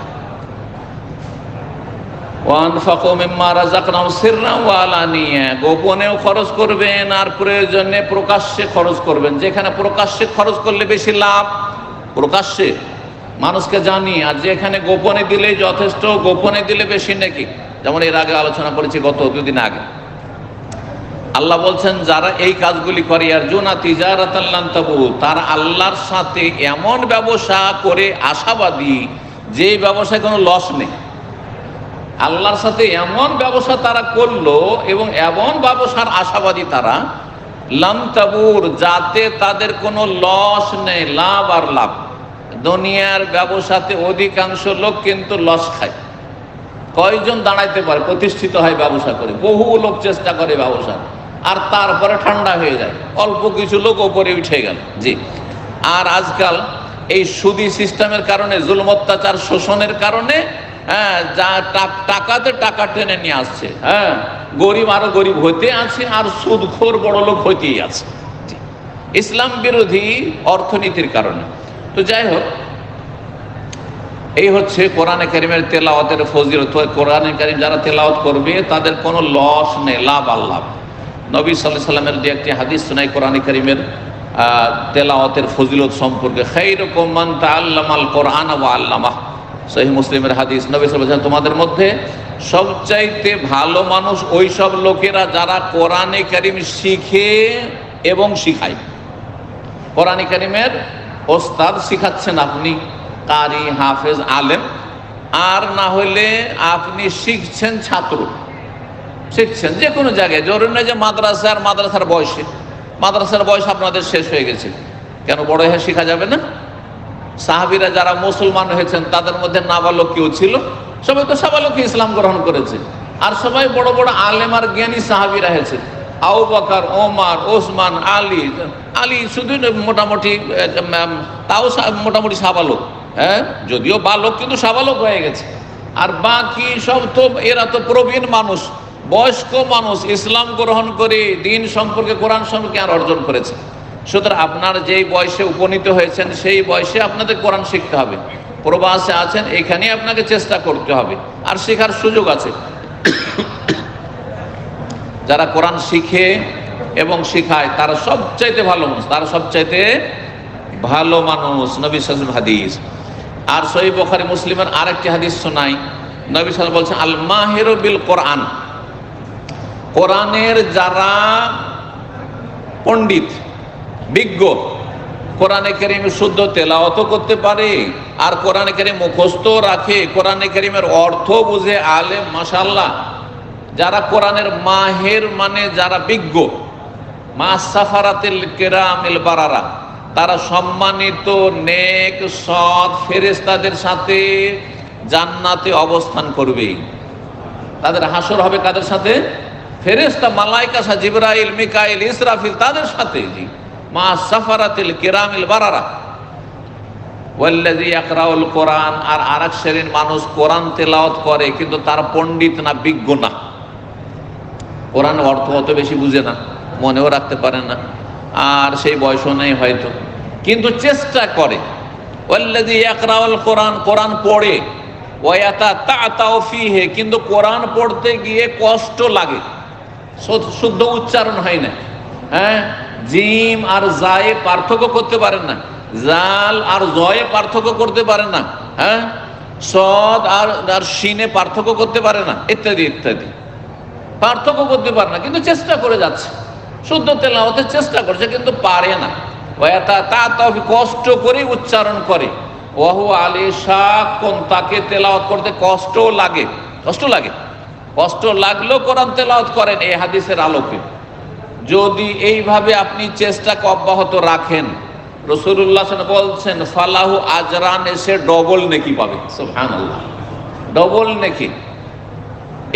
গোপনেও খরচ করবেন, আর প্রয়োজনে প্রকাশ্যে খরচ করবেন। যেখানে প্রকাশ্যে খরচ করলে বেশি লাভ, প্রকাশ্যে মানুষকে জানি, আর যেখানে গোপনে দিলে যথেষ্ট, গোপনে দিলে বেশি নাকি। যেমন এর আগে আলোচনা করেছি গত দুদিন আগে। আল্লাহ বলছেন যারা এই কাজগুলি করে, ইয়ারজুনা তিজারাতান লান তাবুর, তারা আল্লাহর সাথে এমন ব্যবসা করে আশাবাদী যে ব্যবসায় কোনো লস নেই। আল্লাহর সাথে এমন ব্যবসা তারা করলো, এবং এমন ব্যবসার আশাবাদী তারা, লান তাবুর, যাতে তাদের কোনো লস নেই, লাভ আর লাভ। দুনিয়ার ব্যবসাতে অধিকাংশ লোক কিন্তু লস খায়। কয়জন দাঁড়াইতে পারে, প্রতিষ্ঠিত হয় ব্যবসা করে? বহু লোক চেষ্টা করে ব্যবসা, আর তারপরে ঠান্ডা হয়ে যায়, অল্প কিছু লোক ওপরে উঠে গেল। জি। আর আজকাল এই সুদি সিস্টেমের কারণে, জুলম অত্যাচার শোষণের কারণে, হ্যাঁ, যা টাকাতে টাকা টেনে নিয়ে আসছে, হ্যাঁ, গরিব আরো গরিব হইতে আছে, আর সুদখোর বড় লোক হইতেই আছে। ইসলাম বিরোধী অর্থনীতির কারণে। তো যাই হোক, এই হচ্ছে কোরআনে কারীমের তেলাওয়াতের ফজিলত। কোরআনে কারীম যারা তেলাওয়াত করবে তাদের কোনো লস নেই, লাভ আর লাভ। নবী সাল্লাল্লাহু আলাইহি সাল্লামের যে একটি হাদিস শোনাই কোরআনে কারীমের তেলাওয়াতের ফজিলত সম্পর্কে, খায়রুকুম মান তাআল্লামাল কোরআন ওয়া আল্লামাহ, সহিহ মুসলিমের হাদিস। নবী সাল্লাল্লাহু আলাইহি সাল্লাম, তোমাদের মধ্যে সবচাইতে ভালো মানুষ ওই সব লোকেরা যারা কোরআনে কারীম শিখে এবং শিখায়। কোরআনে কারীমের ওস্তাদ শিখাচ্ছেন আপনি, কারি, হাফেজ, আলেম। আর না হলে আপনি শিখছেন, ছাত্র শিখছেন যে কোনো জায়গায়, জরুরি নয় যে মাদ্রাসার বয়সে। মাদ্রাসার বয়স আপনাদের শেষ হয়ে গেছে, কেন বড় হয়ে শেখা যাবে না? সাহাবীরা যারা মুসলমান হয়েছেন তাদের মধ্যে নাবালক কেউ ছিল? সবাই তো সাবালকে ইসলাম গ্রহণ করেছে। আর সবাই বড় বড় আলেম আর জ্ঞানী সাহাবীরা হয়েছে। আবু বকর, ওমর, ওসমান, আলী শুধু মোটামুটি, তাও মোটামুটি সাবালক, হ্যাঁ যদিও বালক কিন্তু সাবালক হয়ে গেছে। আর বাকি সব তো এরা তো প্রবীণ মানুষ, বয়স্ক মানুষ, ইসলাম গ্রহণ করে দিন সম্পর্কে, কোরআন সম্পর্কে আর অর্জন করেছে। সুতরাং আপনার যেই বয়সে উপনীত হয়েছেন সেই বয়সে আপনাদের কোরআন শিখতে হবে। প্রবাসে আছেন, এখানে আপনাকে চেষ্টা করতে হবে, আর শেখার সুযোগ আছে। যারা কোরআন শিখে এবং শিখায় তারা সবচাইতে ভালো মানুষ, তারা সবচাইতে ভালো মানুষ। নবী সাল্লাল্লাহু আলাইহি ওয়াসাল্লাম হাদিস। আর সহিহ বুখারী মুসলিমের আরেকটি হাদিস শোনাই। নবী সাল্লাল্লাহু আলাইহি ওয়াসাল্লাম বলছেন, আল মাহিরু বিল কোরআন, কোরআনের যারা পণ্ডিত, বিজ্ঞ, কোরআনে কারীম শুদ্ধ তেলাওয়াতও করতে পারে আর কোরআনে কারীম মুখস্থ রাখে, কোরআনে কারীমের অর্থ বুঝে, আলেম, মাশাআল্লাহ। যারা কোরআনের মাহের মানে যারা বিজ্ঞ, মা সাফারাতিল কিরামিল বারারা, তারা সম্মানিত নেক সৎ ফেরেশতাদের সাথে জান্নাতে অবস্থান করবে। তাদের হাসর হবে কাদের সাথে? ফেরেশতা, মালায়েকা, জিবরাইল, মিকাইল, ইসরাফিল, তাদের সাথে। জি, মা সাফারাতিল কিরামিল বারারা। ওয়াল্লাযী ইয়াকরাউল কোরআন, আর আরেক শ্রেণীর মানুষ কোরআন তেলাওয়াত করে কিন্তু তার পণ্ডিত না, বিজ্ঞ না, কোরআন অর্থ অত বেশি বুঝে না, মনেও রাখতে পারে না, আর সেই বয়সও নেই হয়তো, কিন্তু চেষ্টা করে। ওয়াল্লাযী ইয়াকরাউল কোরআন, কোরআন পড়ে, ওয়ায়াতাতাউ ফীহি, কিন্তু কোরআন পড়তে গিয়ে কষ্ট লাগে, শুদ্ধ উচ্চারণ হয় না। হ্যাঁ, জিম আর জায়ে পার্থক্য করতে পারেন না, জাল আর জয়ে পার্থক্য করতে পারেন না, হ্যাঁ, সদ আর শিনে পার্থক্য করতে পারে না, ইত্যাদি ইত্যাদি, পার্থক্য করতে পারে না, কিন্তু চেষ্টা করে যাচ্ছে, শুদ্ধ তেলাওয়াতের চেষ্টা করছে কিন্তু পারে না। কষ্ট করে উচ্চারণ করে। ওয়াহু আলী শাক্কুন, তাকে তেলাওয়াত করতে কষ্ট লাগে, কষ্ট লাগলেও কোরআন তেলাওয়াত করেন এই হাদিসের আলোকে। যদি এইভাবে আপনি চেষ্টাকে অব্যাহত রাখেন, রাসূলুল্লাহ সাল্লাল্লাহু আলাইহি ওয়াসাল্লাম বলছেন ফালাহু আজরান, এসে ডবল নেকি পাবে। সুবহানাল্লাহ, ডবল নেকি।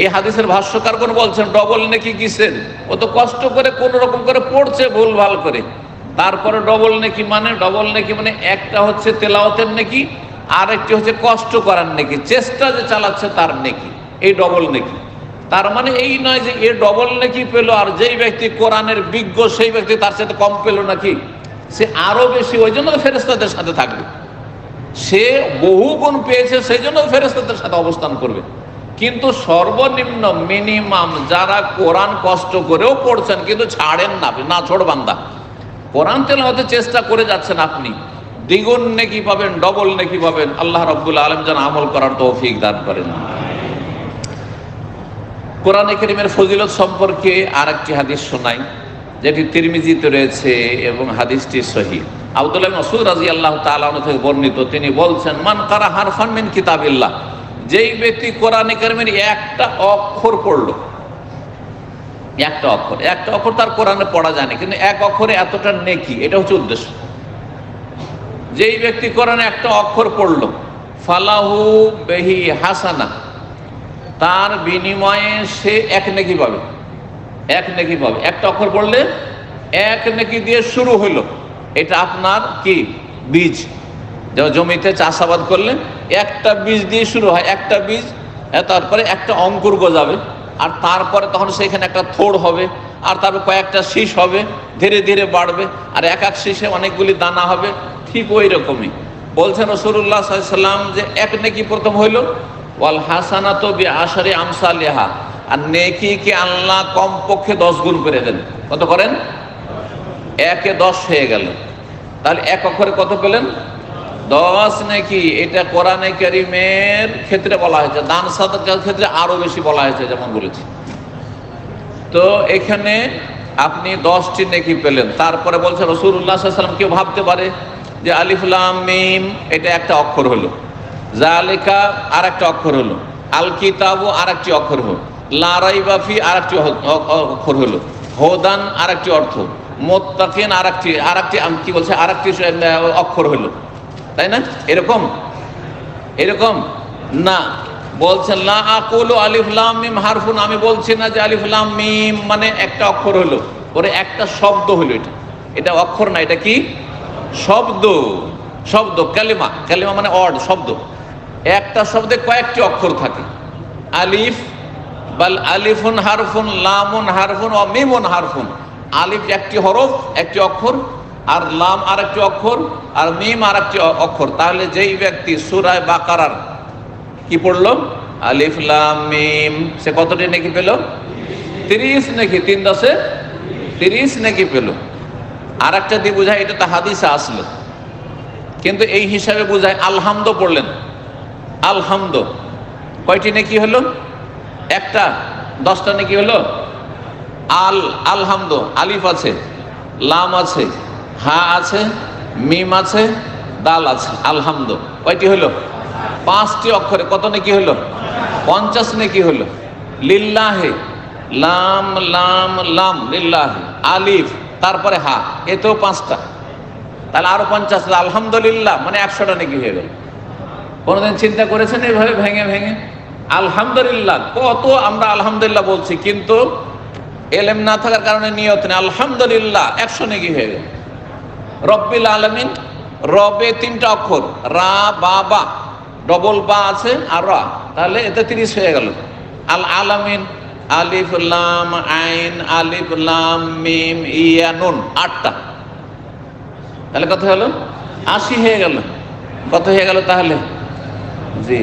এই হাদিসের ভাষ্যকার কোন বলছেন ডবল নেকি কিসের? ও তো কষ্ট করে কোন রকম করে পড়ছে ভুলভাল করে, তারপরে ডবল নেকি মানে? ডবল নেকি মানে একটা হচ্ছে তেলাওয়াতের নেকি, আর একটি হচ্ছে কষ্ট করার নেকি, চেষ্টা যে চালাচ্ছে তার নেকি, এই ডবল নেকি। তার মানে এই নয় যে এ ডবল নেকি পেল আর যেই ব্যক্তি কোরআনের বিজ্ঞ সেই ব্যক্তি তার সাথে কম পেল নাকি, সে আরো বেশি, ওই জন্য ফেরেশতাদের সাথে থাকবে। সে বহু গুণ পেয়েছে, সেই জন্য ফেরেশতাদের সাথে অবস্থান করবে। কিন্তু সর্বনিম্ন মিনিমাম যারা কোরআন কষ্ট করেও পড়ছেন কিন্তু ছাড়েন না, না ছোড় বান্দা, কোরআন তেলাওয়াতের চেষ্টা করে যাচ্ছেন, আপনি দ্বিগুণ নেকি পাবেন, ডবল নেকি পাবেন। আল্লাহ রাব্বুল আলামিন যেন আমল করার তৌফিক দান করেন। কোরআন কারীমের ফজিলত সম্পর্কে আরেকটি হাদিস শোনাই, যেটি তিরমিজিতে রয়েছে এবং হাদিসটি সহিহ। আব্দুল্লাহ ইবনে মাসউদ রাদিয়াল্লাহু তাআলা আনহু থেকে বর্ণিত, তিনি বলছেন, মান কারা হারফান মিন কিতাবিল্লাহ, যেই ব্যক্তি কোরআন কারীমের একটা অক্ষর পড়ল, একটা অক্ষর তার কোরআনে পড়া যায় না, কিন্তু এক অক্ষরে এতটা নেকি, এটা হচ্ছে উদ্দেশ্য। যেই ব্যক্তি কোরআনে একটা অক্ষর পড়ল, ফালাহু বিহি হাসানা, তার বিনিময়ে সে এক নেকি পাবে, এক নেকি পাবে। একটা অক্ষর পড়লে এক নেকি দিয়ে শুরু হইল। এটা আপনার কি বীজ, যেমন জমিতে চাষাবাদ করলে একটা বীজ দিয়ে শুরু হয়, একটা বীজ, তারপরে একটা অঙ্কুর গজাবে, আর তারপরে তখন সেখানে একটা থোড় হবে, আর তারপর কয়েকটা শীষ হবে, ধীরে ধীরে বাড়বে, আর এক এক শীষে অনেকগুলি দানা হবে। ঠিক ওই রকমই বলছেন রাসূলুল্লাহ সাল্লাল্লাহু আলাইহি ওয়াসাল্লাম যে এক নেকি প্রথম হইল, ওয়াল হাসানাতু বিআশরি আমসালিহা, আর নেকিকে আল্লাহ কমপক্ষে 10 গুণ করে দেন। কত করেন? 1 এ 10 হয়ে গেল। তাহলে এক অক্ষরে কত পেলেন? 10 নেকি। এটা কোরআনে কারীমের ক্ষেত্রে বলা হয়েছে, দান সাদাকার ক্ষেত্রে আরো বেশি বলা হয়েছে, যেমন বলেছি। তো এখানে আপনি 10টি নেকি পেলেন। তারপরে বলছে রাসূলুল্লাহ সাল্লাল্লাহু আলাইহি ওয়াসাল্লাম, কেউ ভাবতে পারে যে আলিফ লাম মিম এটা একটা অক্ষর হলো, জালিকা আর একটা অক্ষর হলো, আল কিতাবু আর একটি অক্ষর হলো, লা রাইবা ফি আর একটি অক্ষর হলো, হুদান আর একটি অর্থ, মুত্তাকিন আর একটি কি বলছে আর একটি অক্ষর হলো, তাই না? এরকম না, বলছেন লা আকুলু আলিফ লাম মিম হারফুন, আমি বলছি না যে আলিফ লাম মিম মানে একটা অক্ষর হলো, ওরে একটা শব্দ হলো। এটা অক্ষর না, এটা কি শব্দ কালিমা মানে অর্ড শব্দ। একটা শব্দে কয়েকটি অক্ষর থাকে। আলিফ বাল আলিফুন হারফুন, লামুন হারফুন ও মিমুন হারফুন। আলিফ একটি হরফ, একটি অক্ষর, আর লাম আর একটি অক্ষর, আর মিম আর একটি অক্ষর। তাহলে যেই ব্যক্তি সূরা বাকারার কি পড়লো আলিফ লাম মিম, সে কতটি নেকি পেল? 30 নেকি, 3 10 30 নেকি পেল। আর একটা দিয়ে বোঝায়, এটা তো হাদিসে আসলো, কিন্তু এই হিসাবে বোঝায় আলহামদ পড়লেন, আলহামদ কয়টি নেকি হলো? একটা, 10টা নেকি হলো। আলহামদ আলিফ আছে, লাম আছে, হা আছে, মিম আছে, দাল আছে, আলহামদ কয়টি হলো? 5টি অক্ষরে কত নেকি হলো? 50 নেকি হলো। লিল্লাহে, লাম লাম লাম লিল্লাহে, আলিফ তারপরে হা, এতেও 5টা, তাহলে আরো 50, আলহামদুলিল্লাহ মানে 100টা নেকি হয়ে গেল। কোনদিন চিন্তা করেছেন এইভাবে ভেঙে ভেঙে? আলহামদুলিল্লাহ কত আমরা আলহামদুলিল্লাহ বলছি, কিন্তু এলেম না থাকার কারণে নিয়ত নেই, আলহামদুলিল্লাহ 100 নেকি হয়ে গেল। রব্বিল আলামিন, রবে 3টা অক্ষর, রা বা বা, ডবল বা আছে আর রা, তাহলে এতে 30 হয়ে গেল। আল আলামিন, আলিফ লাম আইন, আলিফ লাম মিম ইয়া নুন, 8টা, তাহলে কত হলো? 80 হয়ে গেল। কত হয়ে গেল তাহলে? জি,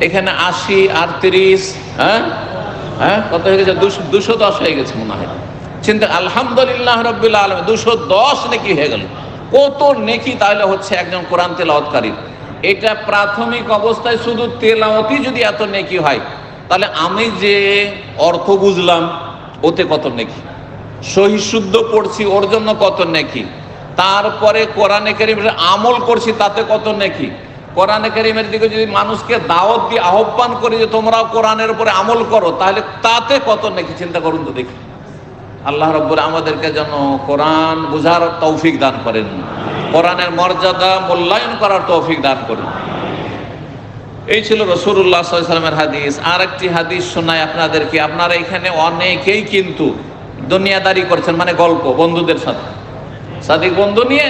এখানে 80 আর 30, হ্যাঁ কত হয়ে গেছে? 210 হয়ে গেছে মনে হয়। চিন্তা, আলহামদুলিল্লাহ রাব্বিল আলামিন 210 নেকি হয়ে গেল। কত নেকি তাহলে হচ্ছে একজন কোরআন তেলাওয়াতকারী। এটা প্রাথমিক অবস্থায় শুধু তেলাওয়াতই যদি এত নেকি হয়, তাহলে আমি যে অর্থ বুঝলাম ওতে কত নেকি, সহি শুদ্ধ পড়ছি ওর জন্য কত নেকি, তারপরে কোরআনে কারীমের আমল করছি তাতে কত নেকি, কোরআনে কারীমের দিকে যদি মানুষকে দাওয়াত দিয়ে আহ্বান করি যে তোমরাও কোরআনের উপরে আমল করো, তাহলে তাতে কত নেকি। চিন্তা করুন তো দেখি। আল্লাহ রাব্বুল আমাদেরকে যেন কোরআন বুঝার তৌফিক দান করেন, কোরআনের মর্যাদা মূল্যায়ন করার তৌফিক দান করেন। এই ছিল রাসূলুল্লাহ সাল্লাল্লাহু আলাইহি ওয়াসাল্লামের হাদিস। আর একটি হাদিস শোনাই আপনাদেরকে। আপনারা এখানে অনেকেই কিন্তু দুনিয়াদারি করছেন, মানে গল্প, বন্ধুদের সাথে সাদিক বন্ধু নিয়ে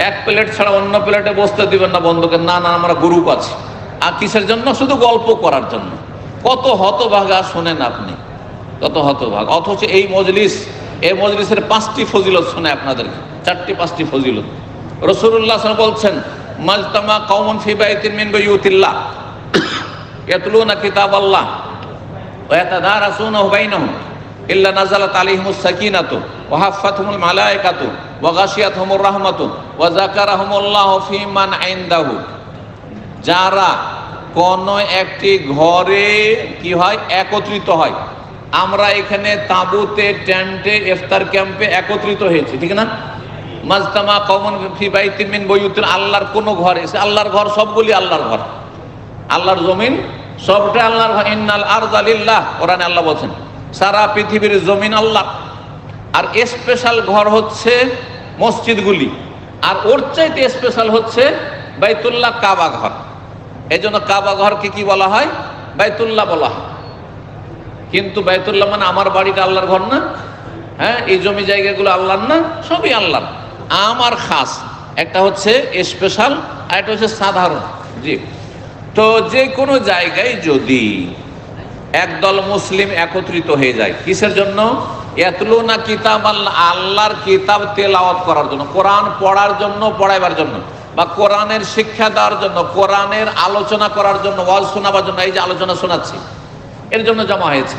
এক প্লেট ছাড়া অন্য প্লেটে বসতে দিবেন না বন্ধুকে, না না আমরা গ্রুপ আছে। আর কিসের জন্য? শুধু গল্প করার জন্য। কত হতভাগা শোনেন আপনি, কত হতভাগ। অথচ এই মজলিসের 5টি ফজিলত শোনে আপনাদেরকে, 4টি-5টি ফজিলত। রাসূলুল্লাহ সাল্লাল্লাহু আলাইহি ওয়াসাল্লাম বলছেন, মাজতামা কওমুন ফি বাইতিন মিন বুয়ুতিল্লাহ ইয়াতলুনা কিতাবাল্লাহ ওয়া ইয়াতাদারাসুনাহু বাইনাহুম ইল্লা নাযালাত আলাইহিমুস সাকিনাতু ওয়া হাফফাতহুমুল মালায়েকাতু ওয়া গাশিয়াতহুমুর রাহমাতু ওয়া যাকারাহুমুল্লাহু ফি মান ইনদাহু। যারা কোন একটি ঘরে কি হয়, একত্রিত হয়। আমরা এখানে তাঁবুতে, টেন্টে, ইফতার ক্যাম্পে একত্রিত হয়েছি, ঠিক না? মাজতামা কওমুন ফি বাইতিন মিন বুয়ুতিল, আল্লাহর কোন ঘরে, আল্লাহর ঘর সবগুলি আল্লাহর ঘর, আল্লাহর জমিন সবটা আল্লাহর ঘর। ইন্নাল আরযা লিল্লাহ, কোরআনে আল্লাহ বলেন সারা পৃথিবীর জমিন আল্লাহ। আর স্পেশাল ঘর হচ্ছে মসজিদগুলি, আর ওর চাইতে স্পেশাল হচ্ছে বাইতুল্লাহ, কাবা ঘর। এই জন্য কাবা ঘরকে কি বলা হয়? বাইতুল্লাহ বলা হয়। কিন্তু বাইতুল্লাহ মানে আমার বাড়িটা আল্লাহর ঘর না? হ্যাঁ, এই জমি জায়গাগুলো আল্লাহর না? সবই আল্লাহর। আমার খাস একটা হচ্ছে স্পেশাল, আর একটা হচ্ছে সাধারণ। জি, তো যে কোনো জায়গায় যদি একদল মুসলিম একত্রিত হয়ে যায়, কিসের জন্য? ইয়াতলুনা কিতাব আল্লাহ, আল্লাহর কিতাব তেলাওয়াত করার জন্য, কোরআন পড়ার জন্য, পড়াইবার জন্য, বা কোরআনের শিক্ষা দেওয়ার জন্য, কোরআনের আলোচনা করার জন্য, ওয়াজ শোনাবার জন্য। এই যে আলোচনা শোনাচ্ছি, এর জন্য জমা হয়েছে,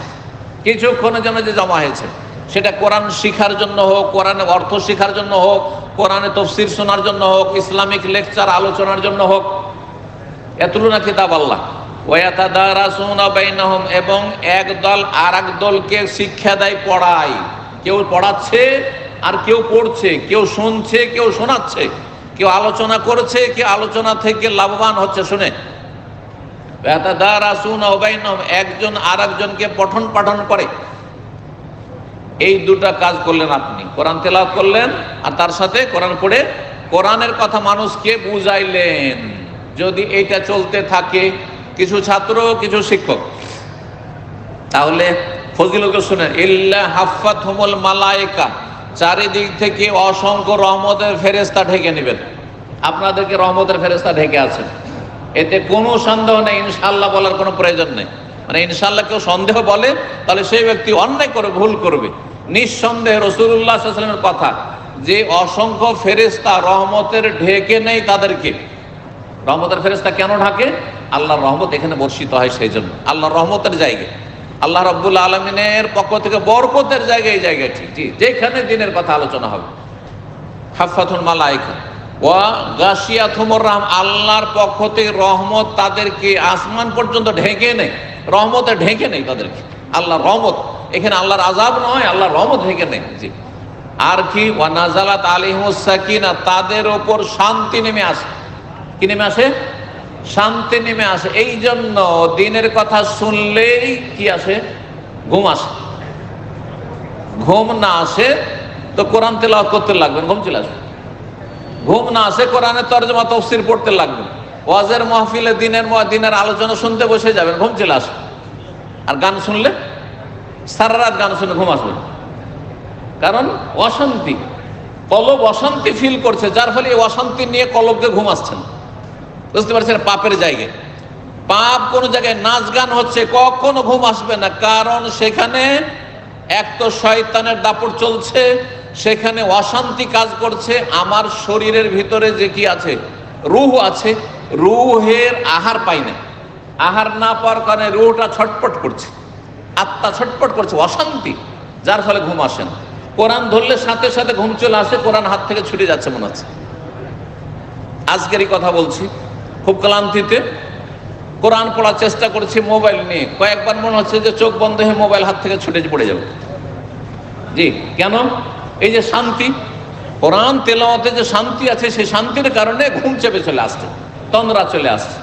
কিছুক্ষণের জন্য যে জমা হয়েছে, সেটা কোরআন শিখার জন্য হোক, কোরআনের অর্থ শিখার জন্য হোক, কোরআনে তাফসীর শোনার জন্য হোক, ইসলামিক লেকচার আলোচনার জন্য হোক। ইয়াতলুনা কিতাব আল্লাহ ওয়া ইয়াতাদারাসুনা বাইনাহুম, এবং একদল আর এক দলকে শিক্ষা দেয়, পড়ায়। কেউ পড়াচ্ছে আর কেউ পড়ছে, কেউ শুনছে, কেউ শোনাচ্ছে, কেউ আলোচনা করেছে, কেউ আলোচনা থেকে লাভবান হচ্ছে। শুনে, একজন আর একজনকে পঠন পাঠন করে। এই দুটা কাজ করলেন আপনি, কোরআন তেলাওয়াত করলেন আর তার সাথে কোরআন পড়ে কোরআনের কথা মানুষকে বুঝাইলেন। যদি এইটা চলতে থাকে, কিছু ছাত্র কিছু শিক্ষক, তাহলে ফজিলত শুনেন, ইল্লা হাফাতহুমুল মালায়েকা, চারিদিক থেকে অসংখ্য রহমতের ফেরেশতা ঢেকে নেবেন। আপনাদেরকে রহমতের ফেরেশতা ঢেকে আছেন, এতে কোনো সন্দেহ নেই। ইনশাআল্লাহ বলার কোনো প্রয়োজন নেই। মানে ইনশাআল্লাহ কেউ সন্দেহ বলে তাহলে সেই ব্যক্তি অন্যায় করে, ভুল করবে। নিঃসন্দেহে রাসূলুল্লাহ সাল্লাল্লাহু আলাইহি ওয়াসাল্লামের কথা যে অসংখ্য ফেরেশতা রহমতের ঢেকে নেই তাদেরকে। রহমতের ফেরেশতা কেন ঢাকে? আল্লাহর রহমত এখানে বর্ষিত হয় সেই জন্য। আল্লাহর রহমতের জায়গায়, আল্লাহ রাব্বুল আলামিনের পক্ষ থেকে বরকতের জায়গায়, এই জায়গাটি জি, যেখানে দিনের কথা আলোচনা হবে। হাফাতুল মালায়েকা ওয়া গাশিয়াতুমুর রাহম, আল্লাহর পক্ষ থেকে রহমত তাদেরকে আসমান পর্যন্ত ঢেকে নেই, রহমতে ঢেকে নেই তাদেরকে। আল্লাহর রহমত এখানে, আল্লাহর আযাব নয়, আল্লাহর রহমত ঢেকে নেই। জি, আর কি ওয়া নাযালাত আলাইহিমুস সাকিনা, তাদের উপর শান্তি নেমে আসে। কি নেমে আসে? শান্তি নেমে আসে। এই জন্য দিনের কথা শুনলেই কি আসে? ঘুম আসে। ঘুম না আসে তো কোরআন তেলাওয়াত করতে লাগবেন, ঘুম চলে আসবে। ঘুম না আসে কোরআনের তরজমা তাফসীর পড়তে লাগবেন। ওয়াজের মাহফিলে দিনের আলোচনা শুনতে বসে যাবেন, ঘুম চলে আসবে। আর গান শুনলে, সারা রাত গান শুনে ঘুম আসবে, কারণ অশান্তি, কলব অশান্তি ফিল করছে, যার ফলে এই অশান্তি নিয়ে কলবকে ঘুম আসছে না। বুঝতে পারছেন? পাপের জায়গায়, পাপ কোন জায়গায় নাচ গান হচ্ছে, কখনো ঘুম আসবে না, কারণ সেখানে এক তো শয়তানের দাপট চলছে, সেখানে অশান্তি কাজ করছে। আমার শরীরের ভিতরে যে কি আছে, রূহ আছে, রূহের আহার পাই না, আহার না পাওয়ার কারণে রূহটা ছটপট করছে, আত্মা ছটপট করছে, অশান্তি, যার ফলে ঘুম আসে না। কোরআন ধরলে সাথে সাথে ঘুম চলে আসে, কোরআন হাত থেকে ছুটে যাচ্ছে মনে হচ্ছে। আজকেরই কথা বলছি, খুব ক্লান্তিতে কোরআন পড়ার চেষ্টা করছি মোবাইল নিয়ে, কয়েকবার মনে হচ্ছে যে চোখ বন্ধ হয়ে মোবাইল হাত থেকে ছুটে পড়ে যাবে। জি, কেন? এই যে শান্তি, কোরআন তেলাওয়াতে যে শান্তি আছে, সেই শান্তির কারণে ঘুম চেপে চলে আসছে, তন্দ্রা চলে আসছে।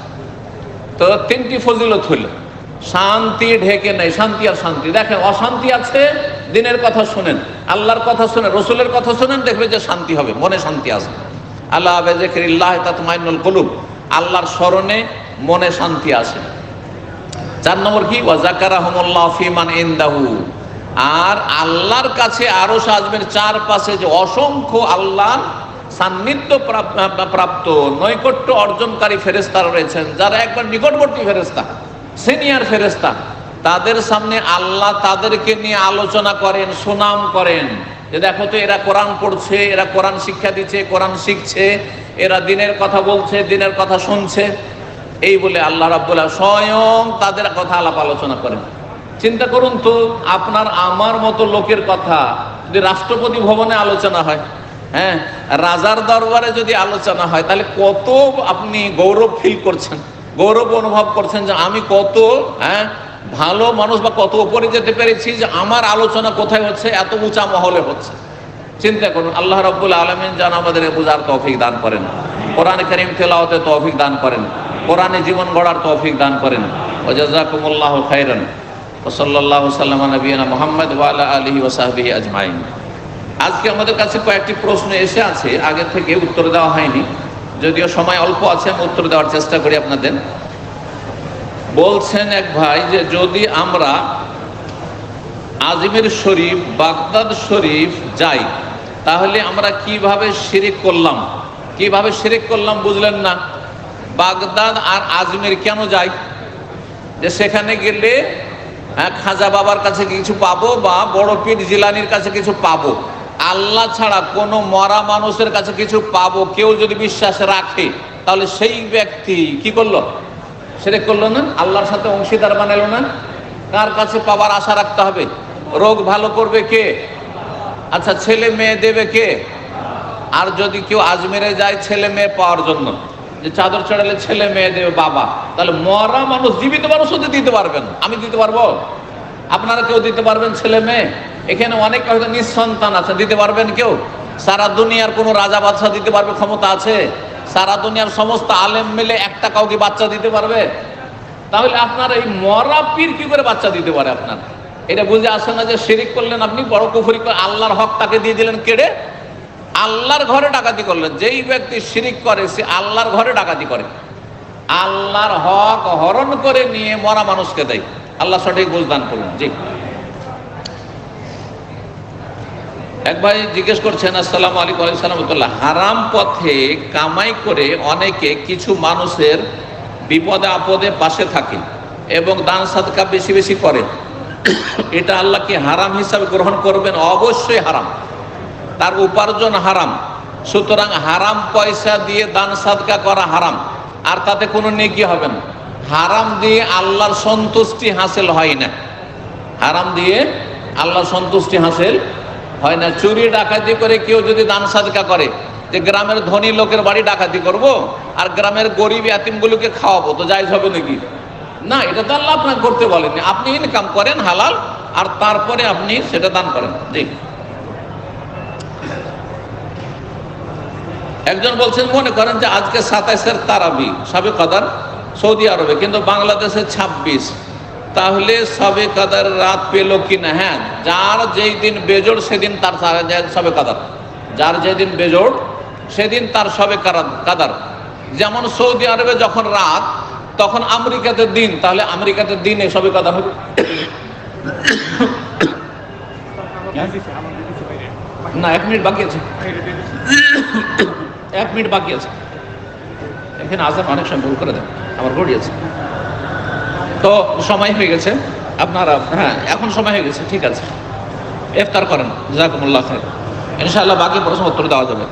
তো তিনটি ফজিলত হইল, শান্তি ঢেকে নেই, শান্তি আর শান্তি। দেখেন, অশান্তি আছে, দিনের কথা শুনেন, আল্লাহর কথা শুনেন, রসুলের কথা শুনেন, দেখবে যে শান্তি হবে, মনে শান্তি আসবে। আল্লাহ বিযিকরিল্লাহ তাতমাইন্নুল কুলুব, আল্লাহর স্মরণে মনে শান্তি আসে। 4 নম্বর কি? ওয়া যাকারাহুমুল্লাহ ফিমান ইনদাহু, আর আল্লাহর কাছে আরশ আযমের চারপাশে যে অসংখ্য আল্লাহর সান্নিধ্য প্রাপ্ত, নৈকট্য অর্জনকারী ফেরেশতারা রয়েছেন, যারা একবার নিকটবর্তী ফেরেশতা, সিনিয়র ফেরেশতা, তাদের সামনে আল্লাহ তাদেরকে নিয়ে আলোচনা করেন, সুনাম করেন যে দেখো তো এরা কোরআন পড়ছে, এরা কোরআন শিক্ষা দিচ্ছে, কোরআন শিখছে, এরা দিনের কথা বলছে, দিনের কথা শুনছে। এই বলে আল্লাহ রাব্বুল আলামিন স্বয়ং তাদের কথা আলাপ আলোচনা করেন। চিন্তা করুন তো, আপনার আমার মতো লোকের কথা যদি রাষ্ট্রপতি ভবনে আলোচনা হয়, হ্যাঁ, রাজার দরবারে যদি আলোচনা হয়, তাহলে কত আপনি গৌরব ফিল করছেন, গৌরব অনুভব করছেন যে আমি কত ভালো মানুষ, বা কত উপরে যেতে পেরেছি, যে আমার আলোচনা কোথায় হচ্ছে, এত উঁচা মহলে হচ্ছে। চিন্তা করুন। আল্লাহ রাব্বুল আলামিন যেন আমাদের বুঝার তৌফিক দান করেন, কোরআন কারীম তেলাওয়াতে তৌফিক দান করেন, কোরআনে জীবন গড়ার তৌফিক দান করেন। ওয়া জাযাকুমুল্লাহু খাইরান ওয়া সাল্লাল্লাহু সাল্লাম আলা নবিয়িনা মুহাম্মদ ওয়া আলা আলিহি ওয়া সাহবিহি আজমাইন। আজকে আমাদের কাছে কয়েকটি প্রশ্ন এসে আছে, আগে থেকে উত্তর দেওয়া হয়নি, যদিও সময় অল্প আছে, আমি উত্তর দেওয়ার চেষ্টা করি আপনাদের। বলছেন এক ভাই যে যদি আমরা আজমির শরীফ, বাগদাদ শরীফ যাই, তাহলে আমরা কিভাবে শিরিক করলাম? কিভাবে শিরিক করলাম বুঝলেন না? বাগদাদ আর আজমির কেন যাই? যে সেখানে গেলে খাজা বাবার কাছে কিছু পাবো, বা বড় পীর জিলানির কাছে কিছু পাবো, আল্লাহ ছাড়া কোনো মরা মানুষের কাছে কিছু পাবো, কেউ যদি বিশ্বাস রাখে, তাহলে সেই ব্যক্তি কি করলো? শিরক করলো না? আল্লাহর সাথে অংশীদার বানালো না? কার কাছে পাবার আশা রাখতে হবে? রোগ ভালো করবে কে? আচ্ছা, ছেলে মেয়ে দেবে কে? আর যদি কেউ আজমিরে যায় ছেলে মেয়ে পাওয়ার জন্য, যে চাদর চড়ালে ছেলে মেয়ে দেবে বাবা, তাহলে মরা মানুষ, জীবিত মানুষ হতে দিতে পারবেন? আমি দিতে পারবো? আপনারা কেউ দিতে পারবেন ছেলে মেয়ে? এখানে অনেক হয়তো নিঃসন্তান আছে, দিতে পারবেন কেউ? সারা দুনিয়ার কোনো রাজা বাদশা দিতে পারবে ক্ষমতা আছে? সারা দুনিয়ার সমস্ত আলেম মিলে একটা কাউকে বাচ্চা দিতে পারবে? তাহলে আপনার এই মরা পীর কি করে বাচ্চা দিতে পারে? আপনার এটা বুঝে আসে না যে শিরিক করলেন আপনি, বড় কুফরি করে আল্লাহর হক তাকে দিয়ে দিলেন কেড়ে, আল্লাহর ঘরে ডাকাতি করলেন। যেই ব্যক্তি শিরিক করে সে আল্লাহর ঘরে ডাকাতি করে, আল্লাহর হক হরণ করে নিয়ে মরা মানুষকে দেয়। আল্লাহ সঠিক বুঝদান করুন। জি, এক ভাই জিজ্ঞেস করছেন, আসসালামু আলাইকুম ওয়া রাহমাতুল্লাহ, হারাম পথে কামাই করে অনেকে কিছু মানুষের বিপদে আপদে পাশে থাকে এবং দান সাদকা বেশি বেশি করে, এটা আল্লাহ কি হারাম হিসাবে গ্রহণ করবেন? অবশ্যই হারাম, তার উপার্জন হারাম। সুতরাং হারাম পয়সা দিয়ে দান সাদকা করা হারাম, আর তাতে কোনো নেকি হবে না। হারাম দিয়ে আল্লাহর সন্তুষ্টি হাসিল হয় না, হারাম দিয়ে আল্লাহর সন্তুষ্টি হাসিল হয় না। চুরি ডাকাতি করে কেউ যদি দান সাদকা করে, যে গ্রামের ধনী লোকের বাড়ি ডাকাতি করব আর গ্রামের গরিব ইয়াতিমগুলোকে খাওয়াবো, তো জায়েজ হবে নাকি? না, এটা তো আল্লাহ আপনাকে করতে বলেননি। আপনি ইনকাম করেন হালাল, আর তারপরে আপনি সেটা দান করেন। জি, একজন বলছেন, মনে করেন যে আজকে 27-এর তারাবি শবে কদর সৌদি আরবে, কিন্তু বাংলাদেশে 26, তাহলে শবে কদর রাত পেল কিনা? হ্যাঁ, যার যেই দিন বেজোড় সেদিন তার শবে কদর, যার যেদিন বেজোড় সেদিন তার শবে কদর। যেমন সৌদি আরবে যখন রাত, তখন আমেরিকাতে দিন, তাহলে আমেরিকাতে দিনে শবে কদর হবে। না, 1 মিনিট বাকি আছে, 1 মিনিট বাকি আছে। এখানে আজান অনেক সময় ভুল করে দেন, আমার ঘড়ি আছে তো, সময় হয়ে গেছে আপনারা। হ্যাঁ, এখন সময় হয়ে গেছে, ঠিক আছে, ইফতার করেন। জাযাকুমুল্লাহ খাইর। ইনশাআল্লাহ বাকি প্রশ্ন উত্তর দেওয়া যাবে।